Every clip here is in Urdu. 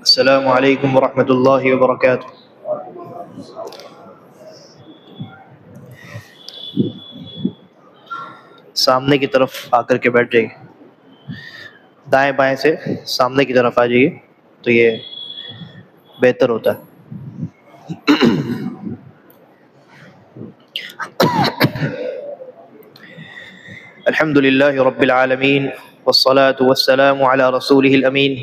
السلام علیکم ورحمۃ اللہ وبرکاتہ۔ سامنے کی طرف آ کر کے بیٹھ جائیے، دائیں بائیں سے سامنے کی طرف آ جائیے تو یہ بہتر ہوتا ہے۔ الحمد للہ رب العالمین والصلاة والسلام علی رسولہ الامین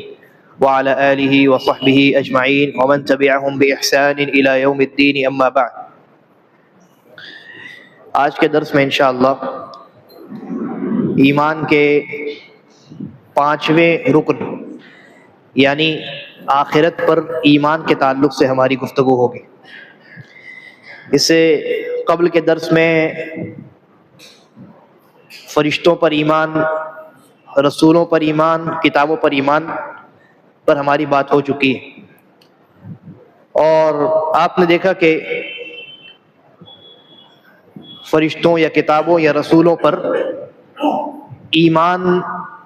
وعلى آلہ وصحبہ اجمعین ومن تبعہم بإحسان الى یوم الدین، اما بعد۔ آج کے درس میں انشاءاللہ ایمان کے 5ویں رکن یعنی آخرت پر ایمان کے تعلق سے ہماری گفتگو ہوگی۔ اس سے قبل کے درس میں فرشتوں پر ایمان، رسولوں پر ایمان، کتابوں پر ایمان پر ہماری بات ہو چکی ہے، اور آپ نے دیکھا کہ فرشتوں یا کتابوں یا رسولوں پر ایمان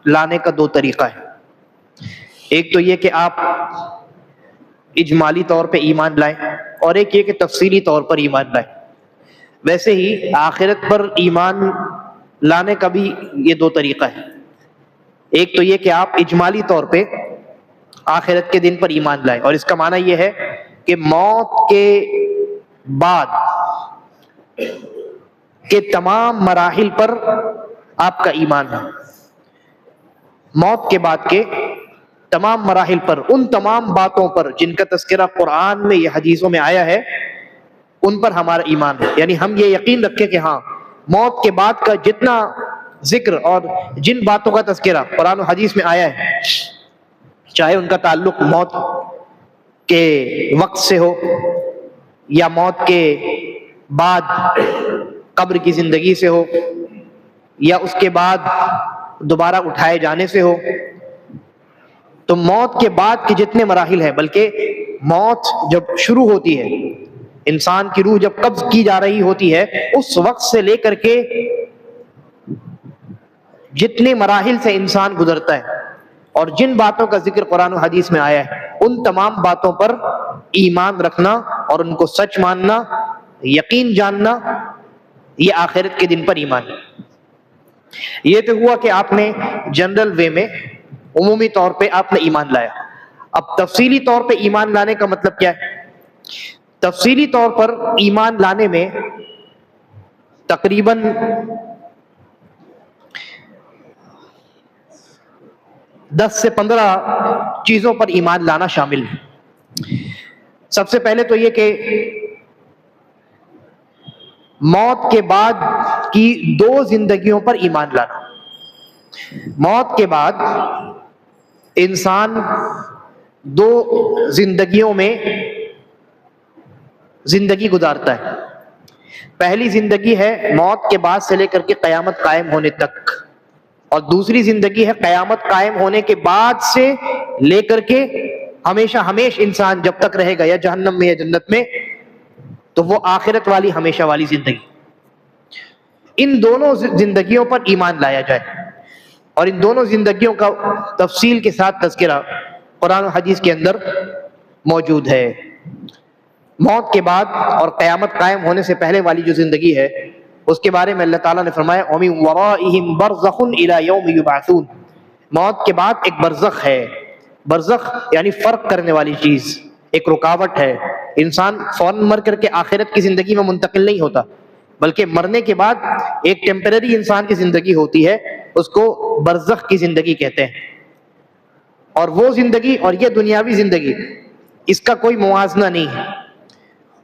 لانے کا 2 طریقہ ہے۔ ایک تو یہ کہ آپ اجمالی طور پہ ایمان لائیں، اور ایک یہ کہ تفصیلی طور پر ایمان لائیں۔ ویسے ہی آخرت پر ایمان لانے کا بھی یہ 2 طریقہ ہے۔ ایک تو یہ کہ آپ اجمالی طور پہ آخرت کے دن پر ایمان لائیں، اور اس کا معنی یہ ہے کہ موت کے بعد کے تمام مراحل پر آپ کا ایمان ہے۔ موت کے بعد کے تمام مراحل پر، ان تمام باتوں پر جن کا تذکرہ قرآن میں یا حدیثوں میں آیا ہے، ان پر ہمارا ایمان ہے۔ یعنی ہم یہ یقین رکھیں کہ ہاں، موت کے بعد کا جتنا ذکر اور جن باتوں کا تذکرہ قرآن و حدیث میں آیا ہے، چاہے ان کا تعلق موت کے وقت سے ہو یا موت کے بعد قبر کی زندگی سے ہو یا اس کے بعد دوبارہ اٹھائے جانے سے ہو، تو موت کے بعد کے جتنے مراحل ہیں، بلکہ موت جب شروع ہوتی ہے، انسان کی روح جب قبض کی جا رہی ہوتی ہے، اس وقت سے لے کر کے جتنے مراحل سے انسان گزرتا ہے اور جن باتوں کا ذکر قرآن و حدیث میں آیا ہے، ان تمام باتوں پر ایمان رکھنا اور ان کو سچ ماننا، یقین جاننا، یہ آخرت کے دن پر ایمان ہے۔ یہ تو ہوا کہ آپ نے جنرل وے میں، عمومی طور پہ آپ نے ایمان لایا۔ اب تفصیلی طور پہ ایمان لانے کا مطلب کیا ہے؟ تفصیلی طور پر ایمان لانے میں تقریباً 10 سے 15 چیزوں پر ایمان لانا شامل ہے۔ سب سے پہلے تو یہ کہ موت کے بعد کی 2 زندگیوں پر ایمان لانا۔ موت کے بعد انسان 2 زندگیوں میں زندگی گزارتا ہے۔ پہلی زندگی ہے موت کے بعد سے لے کر کے قیامت قائم ہونے تک، اور دوسری زندگی ہے قیامت قائم ہونے کے بعد سے لے کر کے ہمیشہ ہمیش انسان جب تک رہے گا، یا جہنم میں یا جنت میں، تو وہ آخرت والی ہمیشہ والی زندگی۔ ان دونوں زندگیوں پر ایمان لایا جائے، اور ان دونوں زندگیوں کا تفصیل کے ساتھ تذکرہ قرآن و حدیث کے اندر موجود ہے۔ موت کے بعد اور قیامت قائم ہونے سے پہلے والی جو زندگی ہے، اس کے بارے میں اللہ تعالیٰ نے فرمایا وَمِن وَرَائِهِمْ بَرْزَخٌ إِلَى يَوْمِ يُبْعَثُونَ۔ موت کے بعد ایک برزخ ہے۔ برزخ یعنی فرق کرنے والی چیز، ایک رکاوٹ ہے۔ انسان فوراً مر کر کے آخرت کی زندگی میں منتقل نہیں ہوتا، بلکہ مرنے کے بعد ایک ٹیمپریری انسان کی زندگی ہوتی ہے، اس کو برزخ کی زندگی کہتے ہیں۔ اور وہ زندگی اور یہ دنیاوی زندگی، اس کا کوئی موازنہ نہیں ہے۔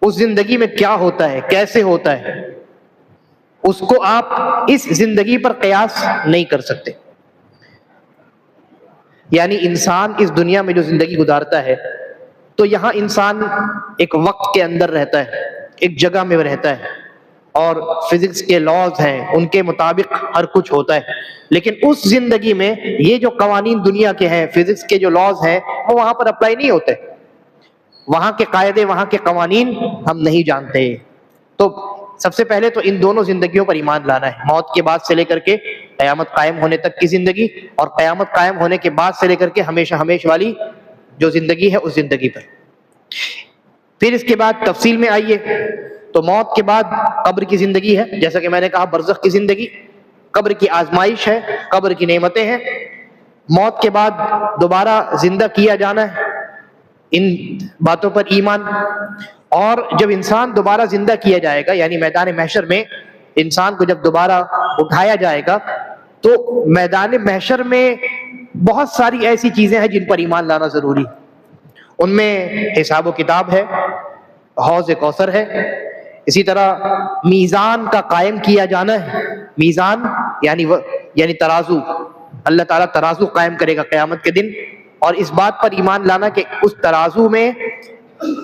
اس زندگی میں کیا ہوتا ہے، کیسے ہوتا ہے، اس کو آپ اس زندگی پر قیاس نہیں کر سکتے۔ یعنی انسان اس دنیا میں جو زندگی گزارتا ہے، تو یہاں انسان ایک وقت کے اندر رہتا ہے، ایک جگہ میں رہتا ہے، اور فزکس کے لاز ہیں، ان کے مطابق ہر کچھ ہوتا ہے۔ لیکن اس زندگی میں یہ جو قوانین دنیا کے ہیں، فزکس کے جو لاز ہیں، وہ وہاں پر اپلائی نہیں ہوتے۔ وہاں کے قاعدے، وہاں کے قوانین ہم نہیں جانتے۔ تو سب سے پہلے تو ان دونوں زندگیوں پر ایمان لانا ہے، موت کے بعد سے لے کر کے قیامت قائم ہونے تک کی زندگی، اور قیامت قائم ہونے کے بعد سے لے کر کے ہمیشہ ہمیش والی جو زندگی ہے اس زندگی پر. پھر اس کے بعد تفصیل میں آئیے تو موت کے بعد قبر کی زندگی ہے، جیسا کہ میں نے کہا برزخ کی زندگی، قبر کی آزمائش ہے، قبر کی نعمتیں ہیں، موت کے بعد دوبارہ زندہ کیا جانا ہے، ان باتوں پر ایمان. اور جب انسان دوبارہ زندہ کیا جائے گا، یعنی میدان محشر میں انسان کو جب دوبارہ اٹھایا جائے گا، تو میدان محشر میں بہت ساری ایسی چیزیں ہیں جن پر ایمان لانا ضروری. ان میں حساب و کتاب ہے، حوض کوثر ہے، اسی طرح میزان کا قائم کیا جانا ہے. میزان یعنی ترازو، اللہ تعالیٰ ترازو قائم کرے گا قیامت کے دن، اور اس بات پر ایمان لانا کہ اس ترازو میں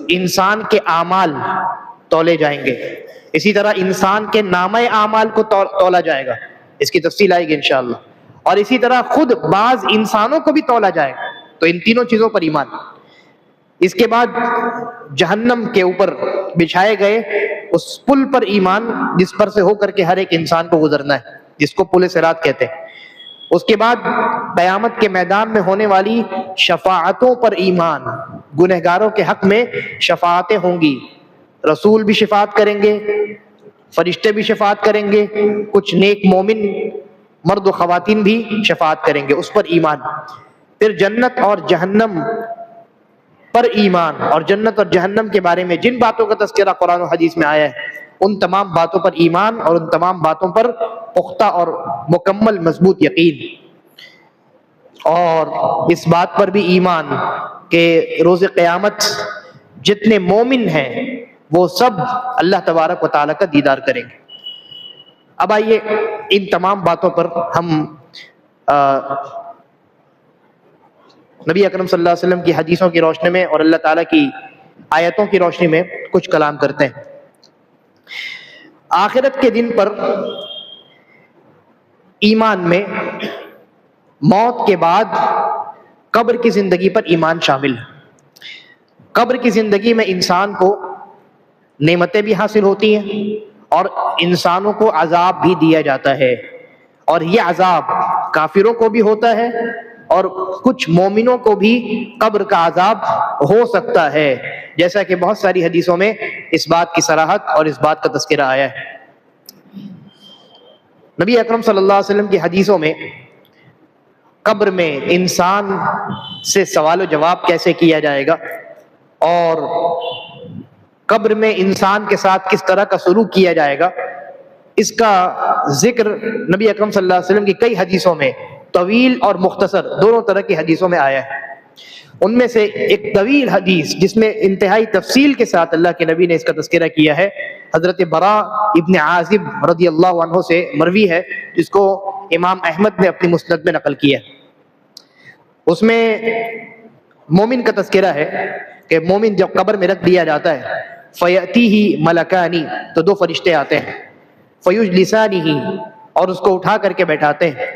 انسان کے اعمال تولے جائیں گے. اسی طرح انسان کے نامہ اعمال کو تولا جائے گا، اس کی تفصیل آئے گی انشاءاللہ. اور اسی طرح خود بعض انسانوں کو بھی تولا جائے گا. تو ان تینوں چیزوں پر ایمان. اس کے بعد جہنم کے اوپر بچھائے گئے اس پل پر ایمان، جس پر سے ہو کر کے ہر ایک انسان کو گزرنا ہے، جس کو پل صراط کہتے ہیں. اس کے بعد قیامت کے میدان میں ہونے والی شفاعتوں پر ایمان. گنہگاروں کے حق میں شفاعتیں ہوں گی، رسول بھی شفاعت کریں گے، فرشتے بھی شفاعت کریں گے، کچھ نیک مومن مرد و خواتین بھی شفاعت کریں گے، اس پر ایمان. پھر جنت اور جہنم پر ایمان، اور جنت اور جہنم کے بارے میں جن باتوں کا تذکرہ قرآن و حدیث میں آیا ہے ان تمام باتوں پر ایمان، اور ان تمام باتوں پر پختہ اور مکمل مضبوط یقین. اور اس بات پر بھی ایمان کہ روز قیامت جتنے مومن ہیں وہ سب اللہ تبارک و تعالیٰ کا دیدار کریں گے. اب آئیے ان تمام باتوں پر ہم نبی اکرم صلی اللہ علیہ وسلم کی حدیثوں کی روشنی میں اور اللہ تعالیٰ کی آیتوں کی روشنی میں کچھ کلام کرتے ہیں. آخرت کے دن پر ایمان میں موت کے بعد قبر کی زندگی پر ایمان شامل ہے. قبر کی زندگی میں انسان کو نعمتیں بھی حاصل ہوتی ہیں اور انسانوں کو عذاب بھی دیا جاتا ہے، اور یہ عذاب کافروں کو بھی ہوتا ہے اور کچھ مومنوں کو بھی قبر کا عذاب ہو سکتا ہے، جیسا کہ بہت ساری حدیثوں میں اس بات کی صراحت اور اس بات کا تذکرہ آیا ہے. نبی اکرم صلی اللہ علیہ وسلم کی حدیثوں میں قبر میں انسان سے سوال و جواب کیسے کیا جائے گا اور قبر میں انسان کے ساتھ کس طرح کا سلوک کیا جائے گا، اس کا ذکر نبی اکرم صلی اللہ علیہ وسلم کی کئی حدیثوں میں طویل اور مختصر دونوں طرح کی حدیثوں میں آیا ہے. ان میں سے ایک طویل حدیث جس میں انتہائی تفصیل کے ساتھ اللہ کے نبی نے اس کا تذکرہ کیا ہے، حضرت براء ابن عازب رضی اللہ عنہ سے مروی ہے، جس کو امام احمد نے اپنی مسند میں نقل کیا. اس میں مومن کا تذکرہ ہے کہ مومن جب قبر میں رکھ دیا جاتا ہے فَيَأْتِيهِ مَلَكَانِ، تو دو فرشتے آتے ہیں، فَيُجْلِسَانِهِ، اور اس کو اٹھا کر کے بیٹھاتے ہیں،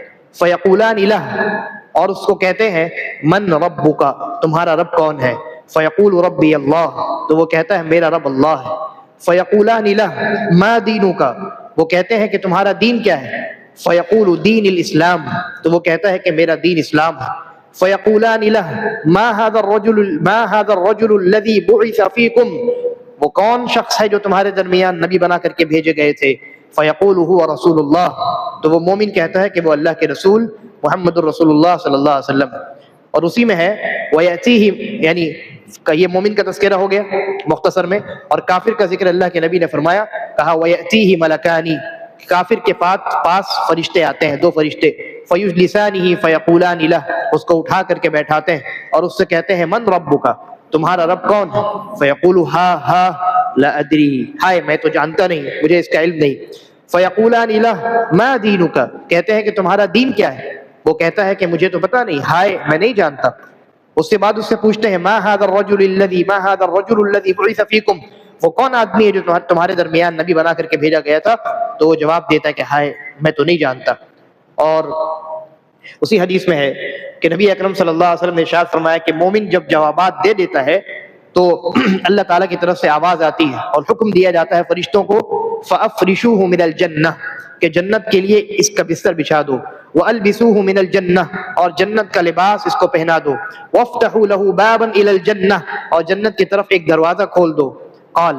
فَيَقُولَانِ لَهُ، اور اس کو کہتے ہیں من ربک، تمہارا رب کون ہے، فَيَقُولُ رَبِّيَ اللَّهُ، تو وہ کہتا ہے میرا رب اللہ ہے. فَيَقُولَانِ لَهُ مَا دِينُكَ، وہ کہتے ہیں کہ تمہارا دین کیا ہے، فَيَقُولُ دِينِ الْإِسْلَامِ، تو وہ کہتا ہے کہ میرا دین اسلام ہے. فَيَقُولَانِ لَهُ مَا هَذَا الرَّجُلُ الَّذِي بُعِثَ فِيكُمْ، وہ کون شخص ہے جو تمہارے درمیان نبی بنا کر کے بھیجے گئے تھے، فَيَقُولُ هُوَ رَسُولُ اللَّهِ، تو وہ مومن کہتا ہے کہ وہ اللہ کے رسول محمد الرسول اللہ صلی اللہ علیہ وسلم. اور اسی میں ہے وَيَأْتِيهِ، یعنی یہ مومن کا تذکرہ ہو گیا مختصر میں، اور کافر کا ذکر اللہ کے نبی نے فرمایا، کہا وَيَأْتِيهِ مَلَكَانِ، کافر کے پاس فرشتے آتے ہیں، دو فرشتے، فَيُجْلِسَانِهِ فَيَقُولَانِ لَهُ، اس کو اٹھا کر کے بیٹھاتے ہیں اور اس سے کہتے ہیں من ربک، تمہارا رب کون ہے، فَيَقُولُ ہا لا ادری، ہائے میں تو جانتا نہیں، مجھے اس کا علم نہیں. فَيَقُولَانِ لَهُ مَا دِينُكَ، کہتے ہیں کہ تمہارا دین کیا ہے، وہ کہتا ہے کہ مجھے تو پتہ نہیں، ہائے میں نہیں جانتا. اس کے بعد اس سے پوچھتے ہیں ما هذا الرجل الذي بعث فيكم، وہ کون آدمی ہے جو تمہارے درمیان نبی بنا کر کے بھیجا گیا تھا، تو وہ جواب دیتا ہے کہ ہائے میں تو نہیں جانتا. اور اسی حدیث میں ہے کہ نبی اکرم صلی اللہ علیہ وسلم نے ارشاد فرمایا کہ مومن جب جوابات دے دیتا ہے تو اللہ تعالیٰ کی طرف سے آواز آتی ہے اور حکم دیا جاتا ہے فرشتوں کو فَأَفْرِشُوهُ مِنَ الْجَنَّةِ، کہ جنت کے لیے اس کا بستر بچھا دو. وَأَلْبِسُوهُ مِنَ الْجَنَّةِ اور جنت کا لباس اس کو پہنا دو، وَافْتَحُوا لَهُ بَابًا إِلَى الْجَنَّةِ اور جنت کی طرف ایک دروازہ کھول دو۔ قال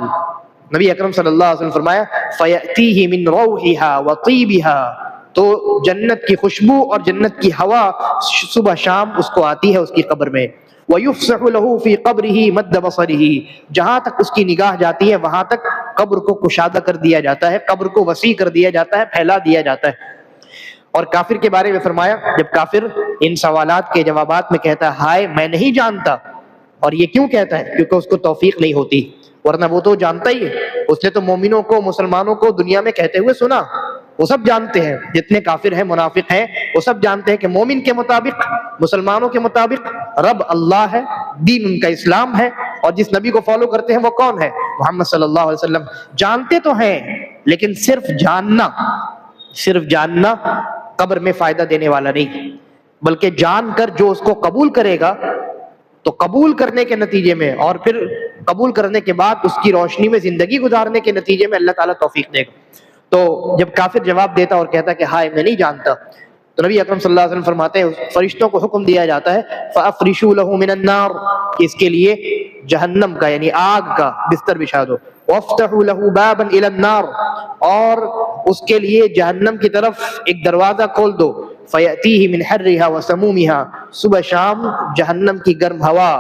نبی اکرم صلی اللہ علیہ وسلم فرمایا فَيَأْتِيهِ مِنْ رَوْحِهَا وَطِيبِهَا تو جنت کی خوشبو اور جنت کی ہوا صبح شام اس کو آتی ہے اس کی قبر میں۔ وَيُفْسَحُ لَهُ فِي قَبْرِهِ مَدَّ بَصَرِهِ جہاں تک اس کی نگاہ جاتی ہے وہاں تک قبر کو کشادہ کر دیا جاتا ہے، قبر کو وسیع کر دیا جاتا ہے، پھیلا دیا جاتا ہے۔ اور کافر کے بارے میں فرمایا جب کافر ان سوالات کے جوابات میں کہتا ہے ہائے میں نہیں جانتا، اور یہ کیوں کہتا ہے؟ کیونکہ اس کو توفیق نہیں ہوتی، ورنہ وہ تو جانتا ہی ہے، اس نے تو مومنوں کو مسلمانوں کو دنیا میں کہتے ہوئے سنا، وہ سب جانتے ہیں، جتنے کافر ہیں منافق ہیں وہ سب جانتے ہیں کہ مومن کے مطابق مسلمانوں کے مطابق رب اللہ ہے، دین ان کا اسلام ہے، اور جس نبی کو فالو کرتے ہیں وہ کون ہے؟ محمد صلی اللہ علیہ وسلم۔ جانتے تو ہیں لیکن صرف جاننا قبر میں فائدہ دینے والا نہیں، بلکہ جان کر جو اس کو قبول کرے گا تو قبول کرنے کے نتیجے میں اور پھر قبول کرنے کے بعد اس کی روشنی میں زندگی گزارنے کے نتیجے میں اللہ تعالیٰ توفیق دے گا۔ تو جب کافر جواب دیتا اور کہتا کہ ہائے میں نہیں جانتا، تو نبی اکرم صلی اللہ علیہ وسلم فرماتے ہیں فرشتوں کو حکم دیا جاتا ہے فَأَفْرِشُوا لَهُ مِنَ النَّارِ کہ اس کے لیے جہنم کا یعنی آگ کا بستر بچھا دو، وَافْتَحُوا لَهُ بَابًا إِلَى النَّارِ اور اس کے لیے جہنم کی طرف ایک دروازہ کھول دو، فَيَأْتِيهِ مِنْ حَرِّهَا وَسَمُومِهَا صبح شام جہنم کی گرم ہوا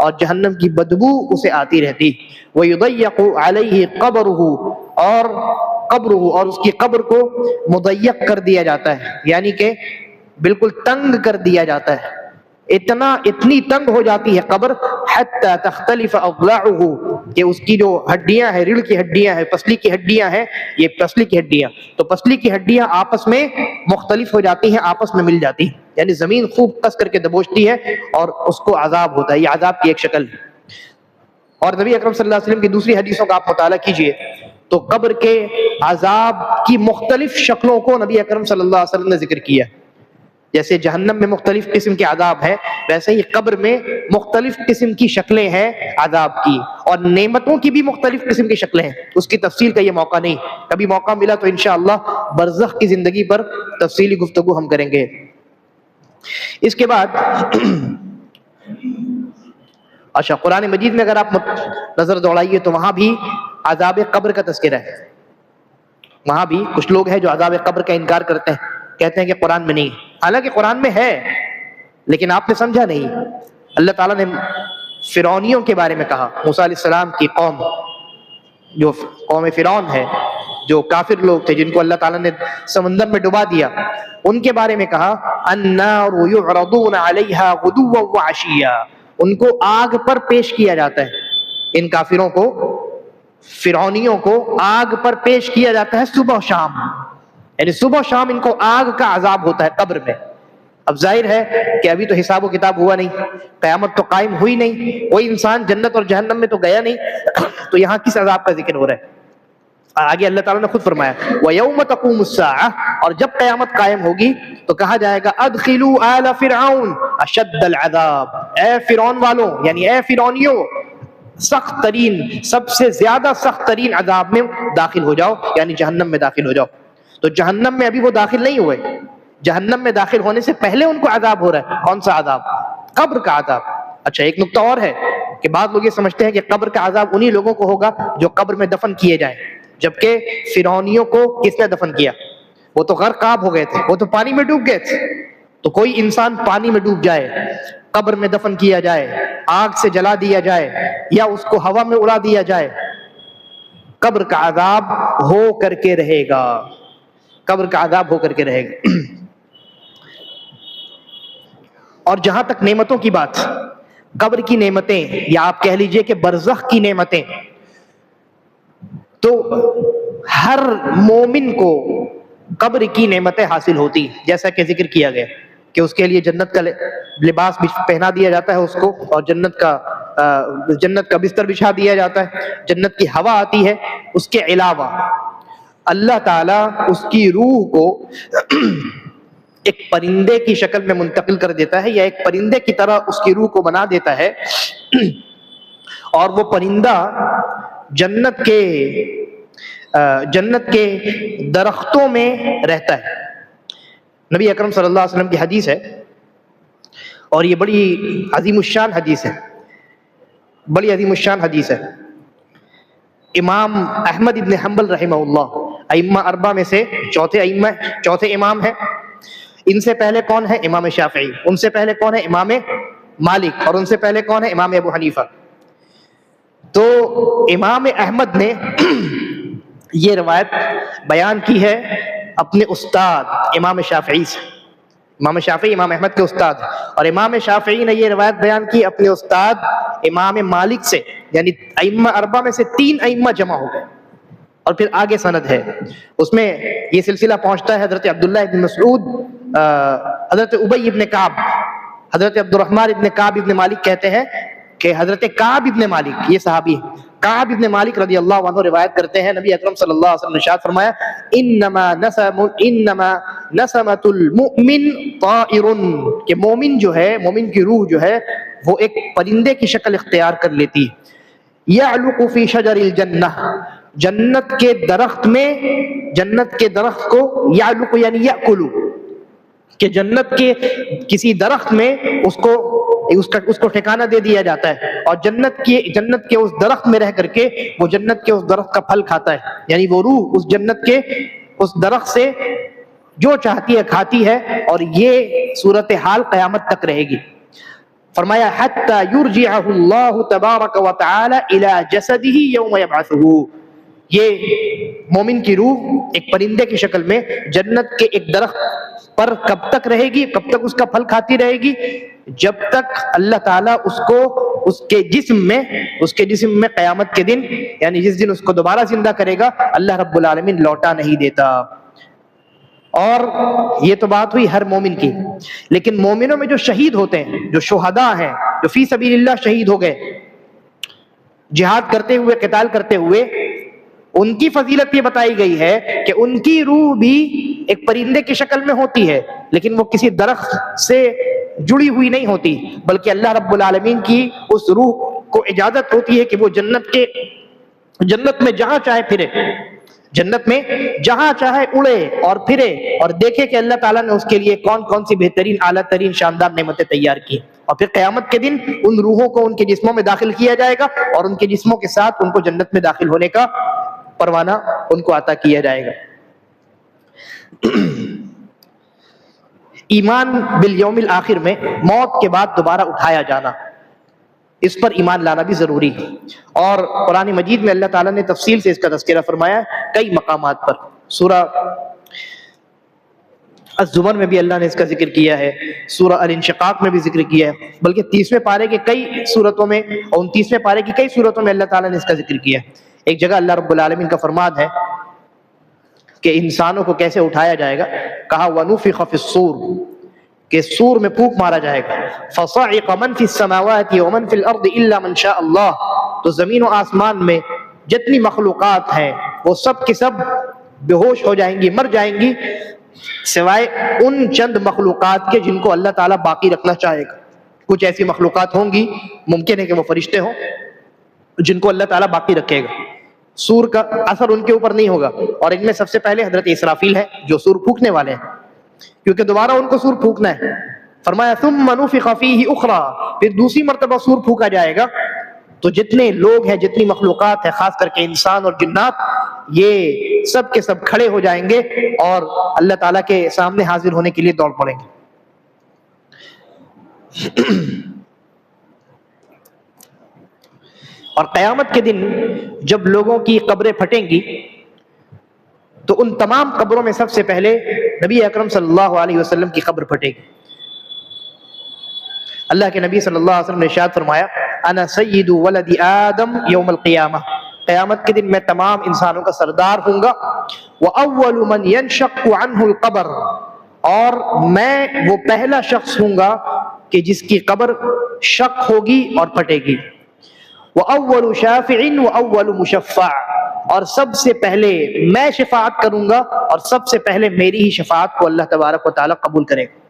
اور جہنم کی بدبو اسے آتی رہتی، وَيُضَيَّقُ عَلَيْهِ قَبْرُهُ اور اس کی قبر کو مضیق کر دیا جاتا ہے، یعنی کہ بالکل تنگ کر دیا جاتا ہے، اتنی تنگ ہو جاتی ہے قبر حتی تختلف اضلاعه کہ اس کی جو ہڈیاں ہیں، ریڑھ کی ہڈیاں ہیں، پسلی کی ہڈیاں ہیں، یہ پسلی کی ہڈیاں تو پسلی کی ہڈیاں آپس میں مختلف ہو جاتی ہیں، آپس میں مل جاتی ہیں، یعنی زمین خوب کس کر کے دبوچتی ہے اور اس کو عذاب ہوتا ہے، یہ عذاب کی ایک شکل ہے۔ اور نبی اکرم صلی اللہ علیہ وسلم کی دوسری حدیثوں کا آپ مطالعہ کیجئے تو قبر کے عذاب کی مختلف شکلوں کو نبی اکرم صلی اللہ علیہ وسلم نے ذکر کیا، جیسے جہنم میں مختلف قسم کے عذاب ہیں ویسے ہی قبر میں مختلف قسم کی شکلیں ہیں عذاب کی، اور نعمتوں کی بھی مختلف قسم کی شکلیں ہیں، اس کی تفصیل کا یہ موقع نہیں، کبھی موقع ملا تو انشاءاللہ برزخ کی زندگی پر تفصیلی گفتگو ہم کریں گے۔ اس کے بعد اچھا قرآن مجید میں اگر آپ نظر دوڑائیے تو وہاں بھی عذاب قبر کا تذکرہ ہے، وہاں بھی کچھ لوگ ہیں جو عذاب قبر کا انکار کرتے ہیں، کہتے ہیں کہ قرآن میں نہیں، حالانکہ قرآن میں ہے لیکن آپ نے سمجھا نہیں۔ اللہ تعالیٰ نے فرعونیوں کے بارے میں کہا، موسیٰ علیہ السلام کی قوم جو قوم فرعون ہے، جو کافر لوگ تھے جن کو اللہ تعالیٰ نے سمندر میں ڈبا دیا، ان کے بارے میں کہا النار یعرضون علیہا غدوا وعشیا ان کو آگ پر پیش کیا جاتا ہے، ان کافروں کو فرعونیوں کو آگ پر پیش کیا جاتا ہے صبح و شام، یعنی صبح و شام ان کو آگ کا عذاب ہوتا ہے قبر میں۔ اب ظاہر ہے کہ ابھی تو حساب و کتاب ہوا نہیں، قیامت تو قائم ہوئی نہیں، کوئی انسان جنت اور جہنم میں تو گیا نہیں، تو یہاں کس عذاب کا ذکر ہو رہا ہے؟ آگے اللہ تعالیٰ نے خود فرمایا وَيَوْمَ تَقُومُ السَّاعَةُ اور جب قیامت قائم ہوگی تو کہا جائے گا ادخلوا آل فرعون اشد العذاب، اے فرعون والوں یعنی اے فرعونیوں سخت ترین سب سے زیادہ سخت ترین عذاب میں داخل ہو جاؤ، یعنی جہنم میں داخل ہو جاؤ۔ تو جہنم میں ابھی وہ داخل نہیں ہوئے، جہنم میں داخل ہونے سے پہلے ان کو عذاب ہو رہا ہے، کون سا عذاب؟ قبر کا عذاب۔ اچھا ایک نقطہ اور ہے کہ بعض لوگ یہ سمجھتے ہیں کہ قبر کا عذاب انہی لوگوں کو ہوگا جو قبر میں دفن کیے جائیں، جبکہ فرعونیوں کو کس نے دفن کیا؟ وہ تو غرقاب ہو گئے تھے، وہ تو پانی میں ڈوب گئے تھے، تو کوئی انسان پانی میں ڈوب جائے، قبر میں دفن کیا جائے، آگ سے جلا دیا جائے یا اس کو ہوا میں اڑا دیا جائے، قبر کا عذاب ہو کر کے رہے گا، قبر کا عذاب ہو کر کے رہے گا۔ اور جہاں تک نعمتوں کی بات، قبر کی نعمتیں یا آپ کہہ لیجئے کہ برزخ کی نعمتیں، تو ہر مومن کو قبر کی نعمتیں حاصل ہوتی، جیسا کہ ذکر کیا گیا کہ اس کے لیے جنت کا لباس پہنا دیا جاتا ہے اس کو، اور جنت کا بستر بچھا دیا جاتا ہے، جنت کی ہوا آتی ہے، اس کے علاوہ اللہ تعالیٰ اس کی روح کو ایک پرندے کی شکل میں منتقل کر دیتا ہے، یا ایک پرندے کی طرح اس کی روح کو بنا دیتا ہے، اور وہ پرندہ جنت کے درختوں میں رہتا ہے، نبی اکرم صلی اللہ علیہ وسلم کی حدیث ہے اور یہ بڑی عظیم الشان حدیث ہے، بڑی عظیم الشان حدیث ہے۔ امام احمد ابن حنبل رحمہ اللہ ائمہ اربع میں سے چوتھے امام ہیں۔ ان سے پہلے کون ہے؟ امام شافعی۔ ان سے پہلے کون ہے؟ امام مالک۔ اور ان سے پہلے کون ہے؟ امام ابو حنیفہ۔ تو امام احمد نے یہ روایت بیان کی ہے اپنے استاد امام شافعی سے۔ امام شافعی امام احمد کے استاد ہیں، اور امام شافعی نے یہ روایت بیان کی اپنے استاد امام مالک سے، یعنی ائمہ اربعہ میں سے 3 ائمہ جمع ہو گئے، اور پھر آگے سند ہے اس میں یہ سلسلہ پہنچتا ہے حضرت عبداللہ ابن مسعود، حضرت ابی ابن کعب، حضرت عبد الرحمن ابن کعب ابن مالک کہتے ہیں کہ حضرت کعب ابن مالک، یہ صحابی ہے، کعب ابن مالک رضی اللہ عنہ روایت کرتے ہیں، نبی اکرم صلی اللہ علیہ وسلم نے ارشاد فرمایا انما نسمۃ المؤمن طائر، کہ مومن جو ہے، مومن کی روح جو ہے وہ ایک پرندے کی شکل اختیار کر لیتی ہے، یعلق فی شجر الجنہ، جنت کے درخت میں، جنت کے درخت کو یعلق یعنی یأکل، کہ جنت کے کسی درخت میں اس کو ٹھکانہ دے دیا جاتا ہے، اور جنت کے اس درخت میں رہ کر کے وہ جنت کے اس درخت کا پھل کھاتا ہے، یعنی وہ روح اس جنت کے اس درخت سے جو چاہتی ہے کھاتی ہے، اور یہ صورتحال قیامت تک رہے گی۔ فرمایا حتی یرجعہ اللہ تبارک و تعالی الی جسدہ یوم یبعثہ، یہ مومن کی روح ایک پرندے کی شکل میں جنت کے ایک درخت پر کب تک رہے گی، کب تک اس کا پھل کھاتی رہے گی؟ جب تک اللہ تعالیٰ اس کو اس کے جسم میں قیامت کے دن، یعنی جس دن اس کو دوبارہ زندہ کرے گا، اللہ رب العالمین لوٹا نہیں دیتا۔ اور یہ تو بات ہوئی ہر مومن کی، لیکن مومنوں میں جو شہید ہوتے ہیں، جو شہداء ہیں، جو فی سبیل اللہ شہید ہو گئے جہاد کرتے ہوئے، قتال کرتے ہوئے، ان کی فضیلت یہ بتائی گئی ہے کہ ان کی روح بھی ایک پرندے کی شکل میں ہوتی ہے، لیکن وہ کسی درخت سے جڑی ہوئی نہیں ہوتی، بلکہ اللہ رب العالمین کی اس روح کو اجازت ہوتی ہے کہ وہ جنت میں جہاں چاہے پھرے، جنت میں جہاں چاہے اڑے اور پھرے، اور دیکھے کہ اللہ تعالیٰ نے اس کے لیے کون کون سی بہترین، اعلیٰ ترین، شاندار نعمتیں تیار کی، اور پھر قیامت کے دن ان روحوں کو ان کے جسموں میں داخل کیا جائے گا، اور ان کے جسموں کے ساتھ ان کو جنت میں داخل ہونے کا پروانہ ان کو عطا کیا جائے گا۔ ایمان بالیوم الآخر میں موت کے بعد دوبارہ اٹھایا جانا، اس پر ایمان لانا بھی ضروری ہے، اور قرآن مجید میں اللہ تعالیٰ نے تفصیل سے اس کا تذکرہ فرمایا کئی مقامات پر۔ سورہ الزمر میں بھی اللہ نے اس کا ذکر کیا ہے، سورہ الانشقاق میں بھی ذکر کیا ہے، بلکہ 30ویں پارے کے کئی صورتوں میں اور 29ویں پارے کی کئی صورتوں میں اللہ تعالیٰ نے اس کا ذکر کیا ہے۔ ایک جگہ اللہ رب العالمین کا فرمان ہے کہ انسانوں کو کیسے اٹھایا جائے گا، کہا وَنُفِخَ فِي الصُّورِ، کہ سور میں پھونک مارا جائے گا، فَصَعِقَ مَنْ فِي السَّمَاوَاتِ وَمَنْ فِي الْأَرْضِ إِلَّا مَنْ شَاءَ اللَّهُ، تو زمین و آسمان میں جتنی مخلوقات ہیں وہ سب کی سب بے ہوش ہو جائیں گی، مر جائیں گی، سوائے ان چند مخلوقات کے جن کو اللہ تعالیٰ باقی رکھنا چاہے گا۔ کچھ ایسی مخلوقات ہوں گی، ممکن ہے کہ وہ فرشتے ہوں، جن کو اللہ تعالیٰ باقی رکھے گا، سور کا اثر ان کے اوپر نہیں ہوگا، اور ان میں سب سے پہلے حضرت اسرافیل ہیں جو سور پھونکنے والے ہیں، کیونکہ دوبارہ ان کو سور پھونکنا ہے۔ فرمایا ثم نفخ فیہ اخرى، پھر دوسری مرتبہ سور پھونکا جائے گا، تو جتنے لوگ ہیں، جتنی مخلوقات ہیں، خاص کر کے انسان اور جنات، یہ سب کے سب کھڑے ہو جائیں گے اور اللہ تعالیٰ کے سامنے حاضر ہونے کے لیے دوڑ پڑیں گے۔ اور قیامت کے دن جب لوگوں کی قبریں پھٹیں گی تو ان تمام قبروں میں سب سے پہلے نبی اکرم صلی اللہ علیہ وسلم کی قبر پھٹے گی۔ اللہ کے نبی صلی اللہ علیہ وسلم نے ارشاد فرمایا انا سید ولد آدم یوم القیامہ، قیامت کے دن میں تمام انسانوں کا سردار ہوں گا، وَأَوَّلُ مَنْ يَنْشَقُّ عَنْهُ الْقَبْرُ، اور میں وہ پہلا شخص ہوں گا کہ جس کی قبر شق ہوگی اور پھٹے گی، وَأَوَّلُ شَافِعٍ وَأَوَّلُ مُشَفَّعٍ، اور سب سے پہلے میں شفاعت کروں گا اور سب سے پہلے میری ہی شفاعت کو اللہ تبارک و تعالیٰ قبول کرے گا۔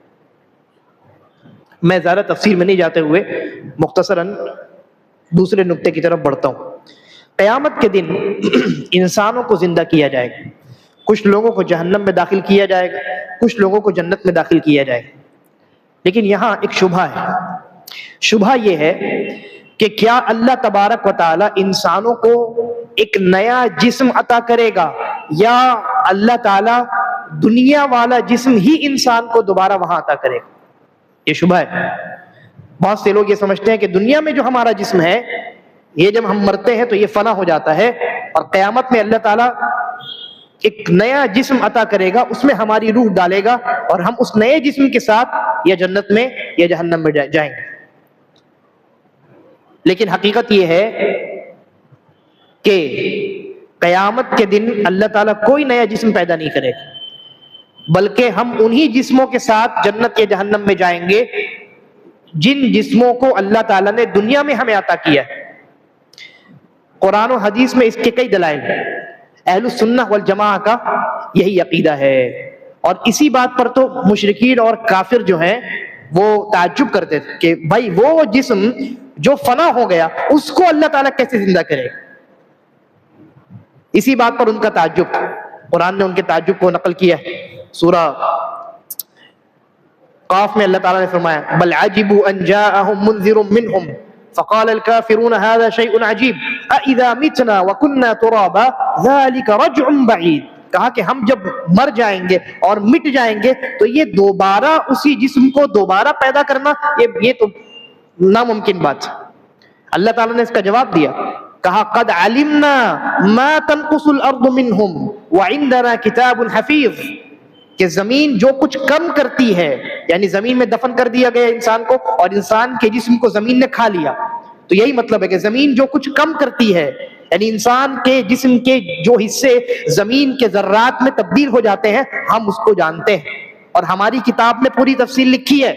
میں زیادہ تفصیل میں نہیں جاتے ہوئے مختصراً دوسرے نقطے کی طرف بڑھتا ہوں۔ قیامت کے دن انسانوں کو زندہ کیا جائے گا۔ کچھ لوگوں کو جہنم میں داخل کیا جائے گا، کچھ لوگوں کو جنت میں داخل کیا جائے گا. لیکن یہاں ایک شبہ ہے. شبہ یہ ہے کہ کیا اللہ تبارک و تعالی انسانوں کو ایک نیا جسم عطا کرے گا، یا اللہ تعالی دنیا والا جسم ہی انسان کو دوبارہ وہاں عطا کرے گا؟ یہ شبہ ہے. بہت سے لوگ یہ سمجھتے ہیں کہ دنیا میں جو ہمارا جسم ہے، یہ جب ہم مرتے ہیں تو یہ فنا ہو جاتا ہے، اور قیامت میں اللہ تعالیٰ ایک نیا جسم عطا کرے گا، اس میں ہماری روح ڈالے گا، اور ہم اس نئے جسم کے ساتھ یا جنت میں یا جہنم میں جائیں گے. لیکن حقیقت یہ ہے کہ قیامت کے دن اللہ تعالیٰ کوئی نیا جسم پیدا نہیں کرے گا، بلکہ ہم انہی جسموں کے ساتھ جنت یا جہنم میں جائیں گے جن جسموں کو اللہ تعالیٰ نے دنیا میں ہمیں عطا کیا ہے. قرآن و حدیث میں اس کے کئی دلائل ہیں. اہل السنہ والجماعہ کا یہی عقیدہ ہے، اور اسی بات پر تو مشرکین اور کافر جو ہیں وہ تعجب کرتے تھے کہ بھائی وہ جسم جو فنا ہو گیا اس کو اللہ تعالیٰ کیسے زندہ کرے گا. اسی بات پر ان کا تعجب تھا. قرآن نے ان کے تعجب کو نقل کیا ہے. سورہ قاف میں اللہ تعالیٰ نے فرمایا بل عجبوا ان جاءهم منذر منهم فقال الكافرون هذا شيء عجيب أإذا متنا وكنا ترابا ذلك رجع بعيد. کہا کہ ہم جب مر جائیں گے اور مٹ جائیں گے تو یہ دوبارہ اسی جسم کو دوبارہ پیدا کرنا یہ تو ناممکن بات. اللہ تعالیٰ نے اس کا جواب دیا، کہا قد علمنا ما تنقص الارض منهم وعندنا کتاب حفیظ، کہ زمین جو کچھ کم کرتی ہے، یعنی زمین میں دفن کر دیا گیا انسان کو اور انسان کے جسم کو زمین نے کھا لیا، تو یہی مطلب ہے کہ زمین جو کچھ کم کرتی ہے، یعنی انسان کے جسم کے جو حصے زمین کے ذرات میں تبدیل ہو جاتے ہیں ہم اس کو جانتے ہیں، اور ہماری کتاب میں پوری تفصیل لکھی ہے.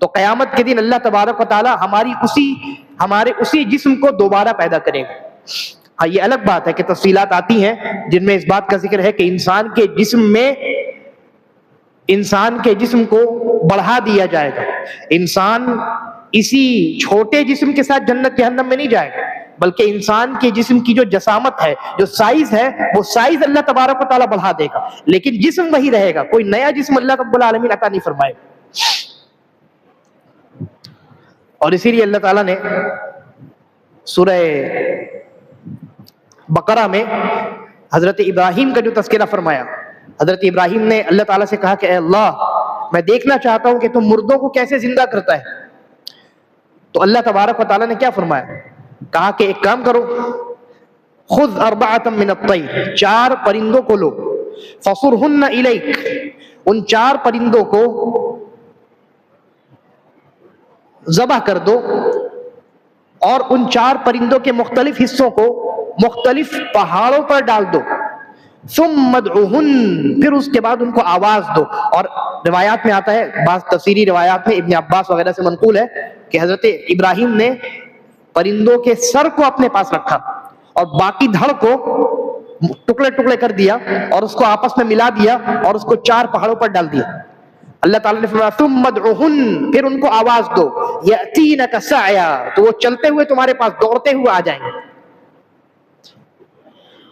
تو قیامت کے دن اللہ تبارک و تعالی ہمارے اسی جسم کو دوبارہ پیدا کرے گا. ہاں یہ الگ بات ہے کہ تفصیلات آتی ہیں جن میں اس بات کا ذکر ہے کہ انسان کے جسم کو بڑھا دیا جائے گا. انسان اسی چھوٹے جسم کے ساتھ جنت جہنم میں نہیں جائے گا، بلکہ انسان کے جسم کی جو جسامت ہے، جو سائز ہے، وہ سائز اللہ تبارک و تعالیٰ بڑھا دے گا، لیکن جسم وہی رہے گا. کوئی نیا جسم اللہ رب العالمین عطا نہیں فرمائے گا. اور اسی لیے اللہ تعالیٰ نے سورہ بقرہ میں حضرت ابراہیم کا جو تذکرہ فرمایا، حضرت ابراہیم نے اللہ تعالیٰ سے کہا کہ اے اللہ، میں دیکھنا چاہتا ہوں کہ تم مردوں کو کیسے زندہ کرتا ہے. تو اللہ تبارک و تعالیٰ نے کیا فرمایا؟ کہا کہ ایک کام کرو، خذ اربعۃ من الطیر، 4 پرندوں کو لو، فصرہن الیک، ان 4 پرندوں کو ذبح کر دو، اور ان 4 پرندوں کے مختلف حصوں کو مختلف پہاڑوں پر ڈال دو، ثم ادعوہن، پھر اس کے بعد ان کو آواز دو. اور روایات میں آتا ہے، بعض تفسیری روایات میں ابن عباس وغیرہ سے منقول ہے کہ حضرت ابراہیم نے پرندوں کے سر کو اپنے پاس رکھا اور باقی دھڑ کو ٹکڑے ٹکڑے کر دیا اور اس کو آپس میں ملا دیا اور اس کو 4 پہاڑوں پر ڈال دیا. اللہ تعالیٰ نے فرمایا ثم ادعوہن، پھر ان کو آواز دو، یأتینک سعیا، تو وہ چلتے ہوئے تمہارے پاس دوڑتے ہوئے آ جائیں گے.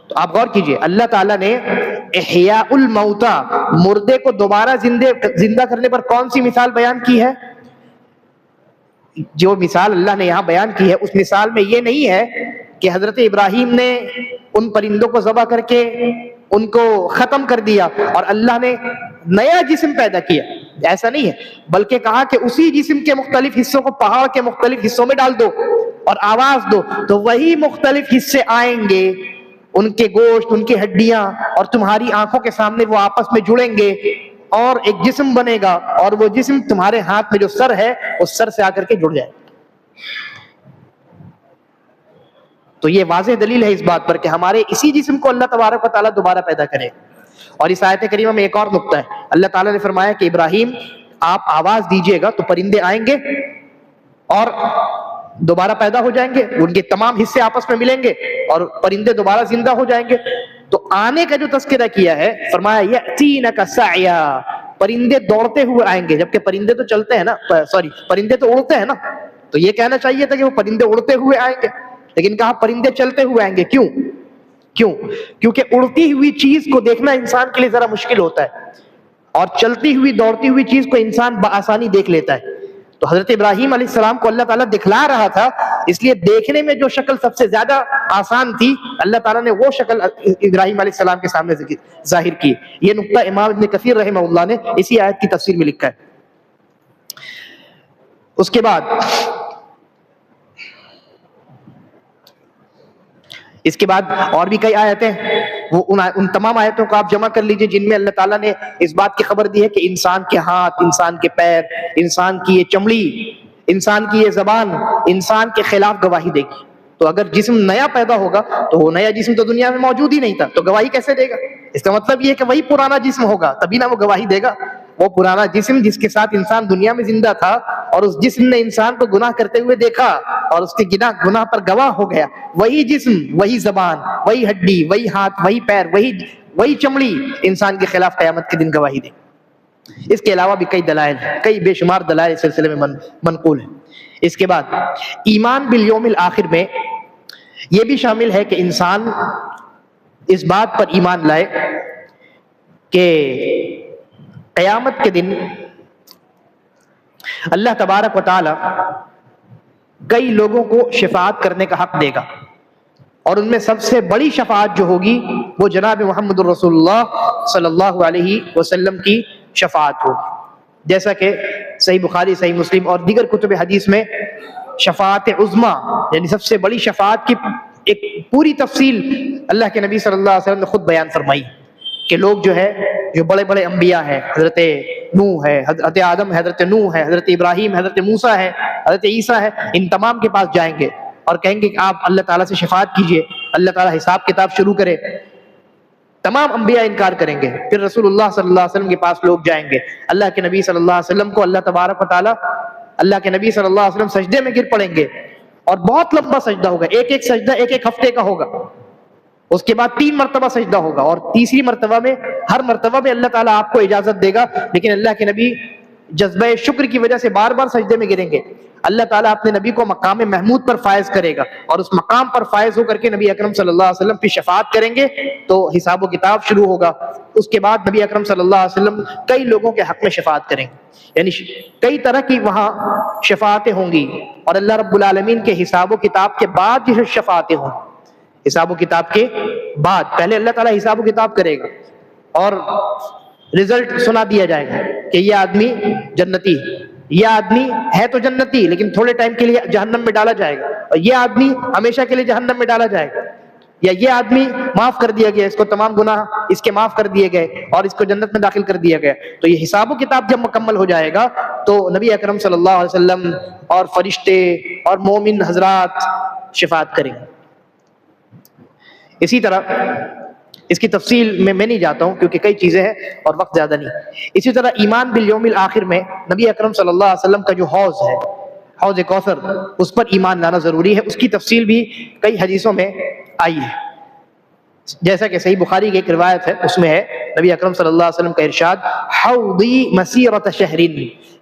تو آپ غور کیجئے، اللہ تعالیٰ نے احیاء الموتى، مردے کو دوبارہ زندہ کرنے پر کون سی مثال بیان کی ہے؟ جو مثال اللہ نے یہاں بیان کی ہے اس مثال میں یہ نہیں ہے کہ حضرت ابراہیم نے ان پرندوں کو ذبح کر کے ان کو ختم کر دیا اور اللہ نے نیا جسم پیدا کیا، ایسا نہیں ہے، بلکہ کہا کہ اسی جسم کے مختلف حصوں کو پہاڑ کے مختلف حصوں میں ڈال دو اور آواز دو، تو وہی مختلف حصے آئیں گے، ان کے گوشت، ان کی ہڈیاں، اور تمہاری آنکھوں کے سامنے وہ آپس میں جڑیں گے اور ایک جسم بنے گا، اور وہ جسم تمہارے ہاتھ میں جو سر ہے اس سر سے آ کر کے جڑ جائے. تو یہ واضح دلیل ہے اس بات پر کہ ہمارے اسی جسم کو اللہ تبارک و تعالیٰ دوبارہ پیدا کرے. اور اس آیت کریمہ میں ایک اور نقطہ ہے، اللہ تعالیٰ نے فرمایا کہ ابراہیم آپ آواز دیجئے گا تو پرندے آئیں گے اور دوبارہ پیدا ہو جائیں گے، ان کے تمام حصے آپس میں ملیں گے اور پرندے دوبارہ زندہ ہو جائیں گے. تو آنے کا جو تذکرہ کیا ہے، فرمایا یأتینک سعیا، پرندے دوڑتے ہوئے آئیں گے، جبکہ پرندے تو چلتے ہیں نا، پرندے تو اڑتے ہیں نا، تو یہ کہنا چاہیے تھا کہ وہ پرندے اڑتے ہوئے آئیں گے، لیکن کہا پرندے چلتے ہوئے آئیں گے. کیوں؟ کیوں؟ کیونکہ اڑتی ہوئی چیز کو دیکھنا انسان کے لیے ذرا مشکل ہوتا ہے، اور چلتی ہوئی دوڑتی ہوئی چیز کو انسان بآسانی دیکھ لیتا ہے۔ تو حضرت ابراہیم علیہ السلام کو اللہ تعالیٰ دکھلا رہا تھا، اس لیے دیکھنے میں جو شکل سب سے زیادہ آسان تھی، اللہ تعالیٰ نے وہ شکل ابراہیم علیہ السلام کے سامنے ظاہر کی۔ یہ نقطہ امام ابن کثیر رحمہ اللہ نے اسی آیت کی تفسیر میں لکھا ہے۔ اس کے بعد اور بھی کئی آیتیں، وہ ان تمام آیتوں کو آپ جمع کر لیجئے جن میں اللہ تعالیٰ نے اس بات کی خبر دی ہے کہ انسان کے ہاتھ، انسان کے پیر، انسان کی یہ چمڑی، انسان کی یہ زبان انسان کے خلاف گواہی دے گی۔ تو اگر جسم نیا پیدا ہوگا تو وہ نیا جسم تو دنیا میں موجود ہی نہیں تھا، تو گواہی کیسے دے گا؟ اس کا مطلب یہ ہے کہ وہی پرانا جسم ہوگا، تبھی نہ وہ گواہی دے گا۔ وہ پرانا جسم جس کے ساتھ انسان دنیا میں زندہ تھا، اور اس جسم نے انسان کو گناہ کرتے ہوئے دیکھا اور اس کے گناہ پر گواہ ہو گیا، وہی جسم، وہی زبان، وہی ہڈی، وہی ہاتھ، وہی پیر، وہی چمڑی انسان کے خلاف قیامت کے دن گواہی دے۔ اس کے علاوہ بھی کئی دلائل ہیں، کئی بے شمار دلائل اس سلسلے میں منقول ہیں۔ اس کے بعد ایمان بالیوم الآخر میں یہ بھی شامل ہے کہ انسان اس بات پر ایمان لائے کہ قیامت کے دن اللہ تبارک و تعالی کئی لوگوں کو شفاعت کرنے کا حق دے گا، اور ان میں سب سے بڑی شفاعت جو ہوگی وہ جناب محمد الرسول اللہ صلی اللہ علیہ وسلم کی شفاعت ہوگی، جیسا کہ صحیح بخاری، صحیح مسلم اور دیگر کتب حدیث میں شفاعت عظمی یعنی سب سے بڑی شفاعت کی ایک پوری تفصیل اللہ کے نبی صلی اللہ علیہ وسلم نے خود بیان فرمائی کہ لوگ جو ہے، جو بڑے بڑے انبیاء ہیں، حضرت نوح ہے، حضرت آدم ہے، حضرت نوح ہے، حضرت ابراہیم ہے، حضرت موسیٰ ہے، حضرت عیسیٰ ہے، ان تمام کے پاس جائیں گے اور کہیں گے کہ آپ اللہ تعالیٰ سے شفاعت کیجئے، اللہ تعالیٰ حساب کتاب شروع کرے۔ تمام انبیاء انکار کریں گے۔ پھر رسول اللہ صلی اللہ علیہ وسلم کے پاس لوگ جائیں گے، اللہ کے نبی صلی اللہ علیہ وسلم کو اللہ تبارک و تعالیٰ، اللہ کے نبی صلی اللہ علیہ وسلم سجدے میں گر پڑیں گے، اور بہت لمبا سجدہ ہوگا، ایک سجدہ ایک ہفتے کا ہوگا۔ اس کے بعد 3 مرتبہ سجدہ ہوگا، اور تیسری مرتبہ میں ہر مرتبہ میں اللہ تعالیٰ آپ کو اجازت دے گا، لیکن اللہ کے نبی جذبہ شکر کی وجہ سے بار بار سجدے میں گریں گے۔ اللہ تعالیٰ اپنے نبی کو مقام محمود پر فائز کرے گا، اور اس مقام پر فائز ہو کر کے نبی اکرم صلی اللہ علیہ وسلم کی شفاعت کریں گے، تو حساب و کتاب شروع ہوگا۔ اس کے بعد نبی اکرم صلی اللہ علیہ وسلم کئی لوگوں کے حق میں شفاعت کریں گے، یعنی کئی طرح کی وہاں شفاعتیں ہوں گی، اور اللہ رب العالمین کے حساب و کتاب کے بعد یہ شفاعتیں ہوں گی۔ حساب و کتاب کے بعد پہلے اللہ تعالیٰ حساب و کتاب کرے گا، اور رزلٹ سنا دیا جائے گا کہ یہ آدمی جنتی، یہ آدمی ہے تو جنتی لیکن تھوڑے ٹائم کے لیے جہنم میں ڈالا جائے گا، اور یہ آدمی ہمیشہ کے لیے جہنم میں ڈالا جائے گا، یا یہ آدمی معاف کر دیا گیا، اس کو تمام گناہ اس کے معاف کر دیے گئے اور اس کو جنت میں داخل کر دیا گیا۔ تو یہ حساب و کتاب جب مکمل ہو جائے گا تو نبی اکرم صلی اللہ علیہ وسلم اور فرشتے اور مومن حضرات شفاعت کریں گے۔ اسی طرح اس کی تفصیل میں نہیں جاتا ہوں کیونکہ کئی چیزیں ہیں اور وقت زیادہ نہیں۔ اسی طرح ایمان بالیوم الآخر میں نبی اکرم صلی اللہ علیہ وسلم کا جو حوض ہے، حوض کوثر، اس پر ایمان لانا ضروری ہے۔ اس کی تفصیل بھی کئی حدیثوں میں آئی ہے، جیسا کہ صحیح بخاری کی ایک روایت ہے، اس میں ہے نبی اکرم صلی اللہ علیہ وسلم کا ارشاد، حوضی مسیرۃ شہر،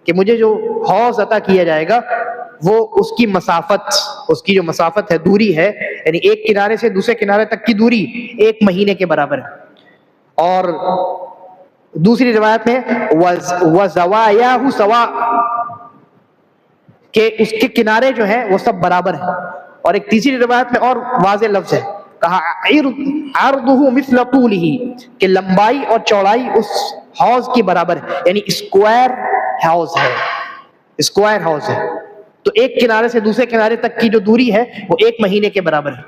کہ مجھے جو حوض عطا کیا جائے گا وہ اس کی مسافت، اس کی جو مسافت ہے، دوری ہے، یعنی ایک کنارے سے دوسرے کنارے تک کی دوری 1 مہینے کے برابر ہے۔ اور دوسری روایت میں وَزَوَایَاهُ سَوَاءٌ، کہ اس کے کنارے جو ہیں وہ سب برابر ہیں۔ اور ایک تیسری روایت میں اور واضح لفظ ہے، کہا عرضه مثل طوله، کہ لمبائی اور چوڑائی اس حوض کی برابر ہے، یعنی اسکوائر حوض ہے، اسکوائر حوض ہے۔ تو ایک کنارے سے دوسرے کنارے تک کی جو دوری ہے وہ 1 مہینے کے برابر ہے۔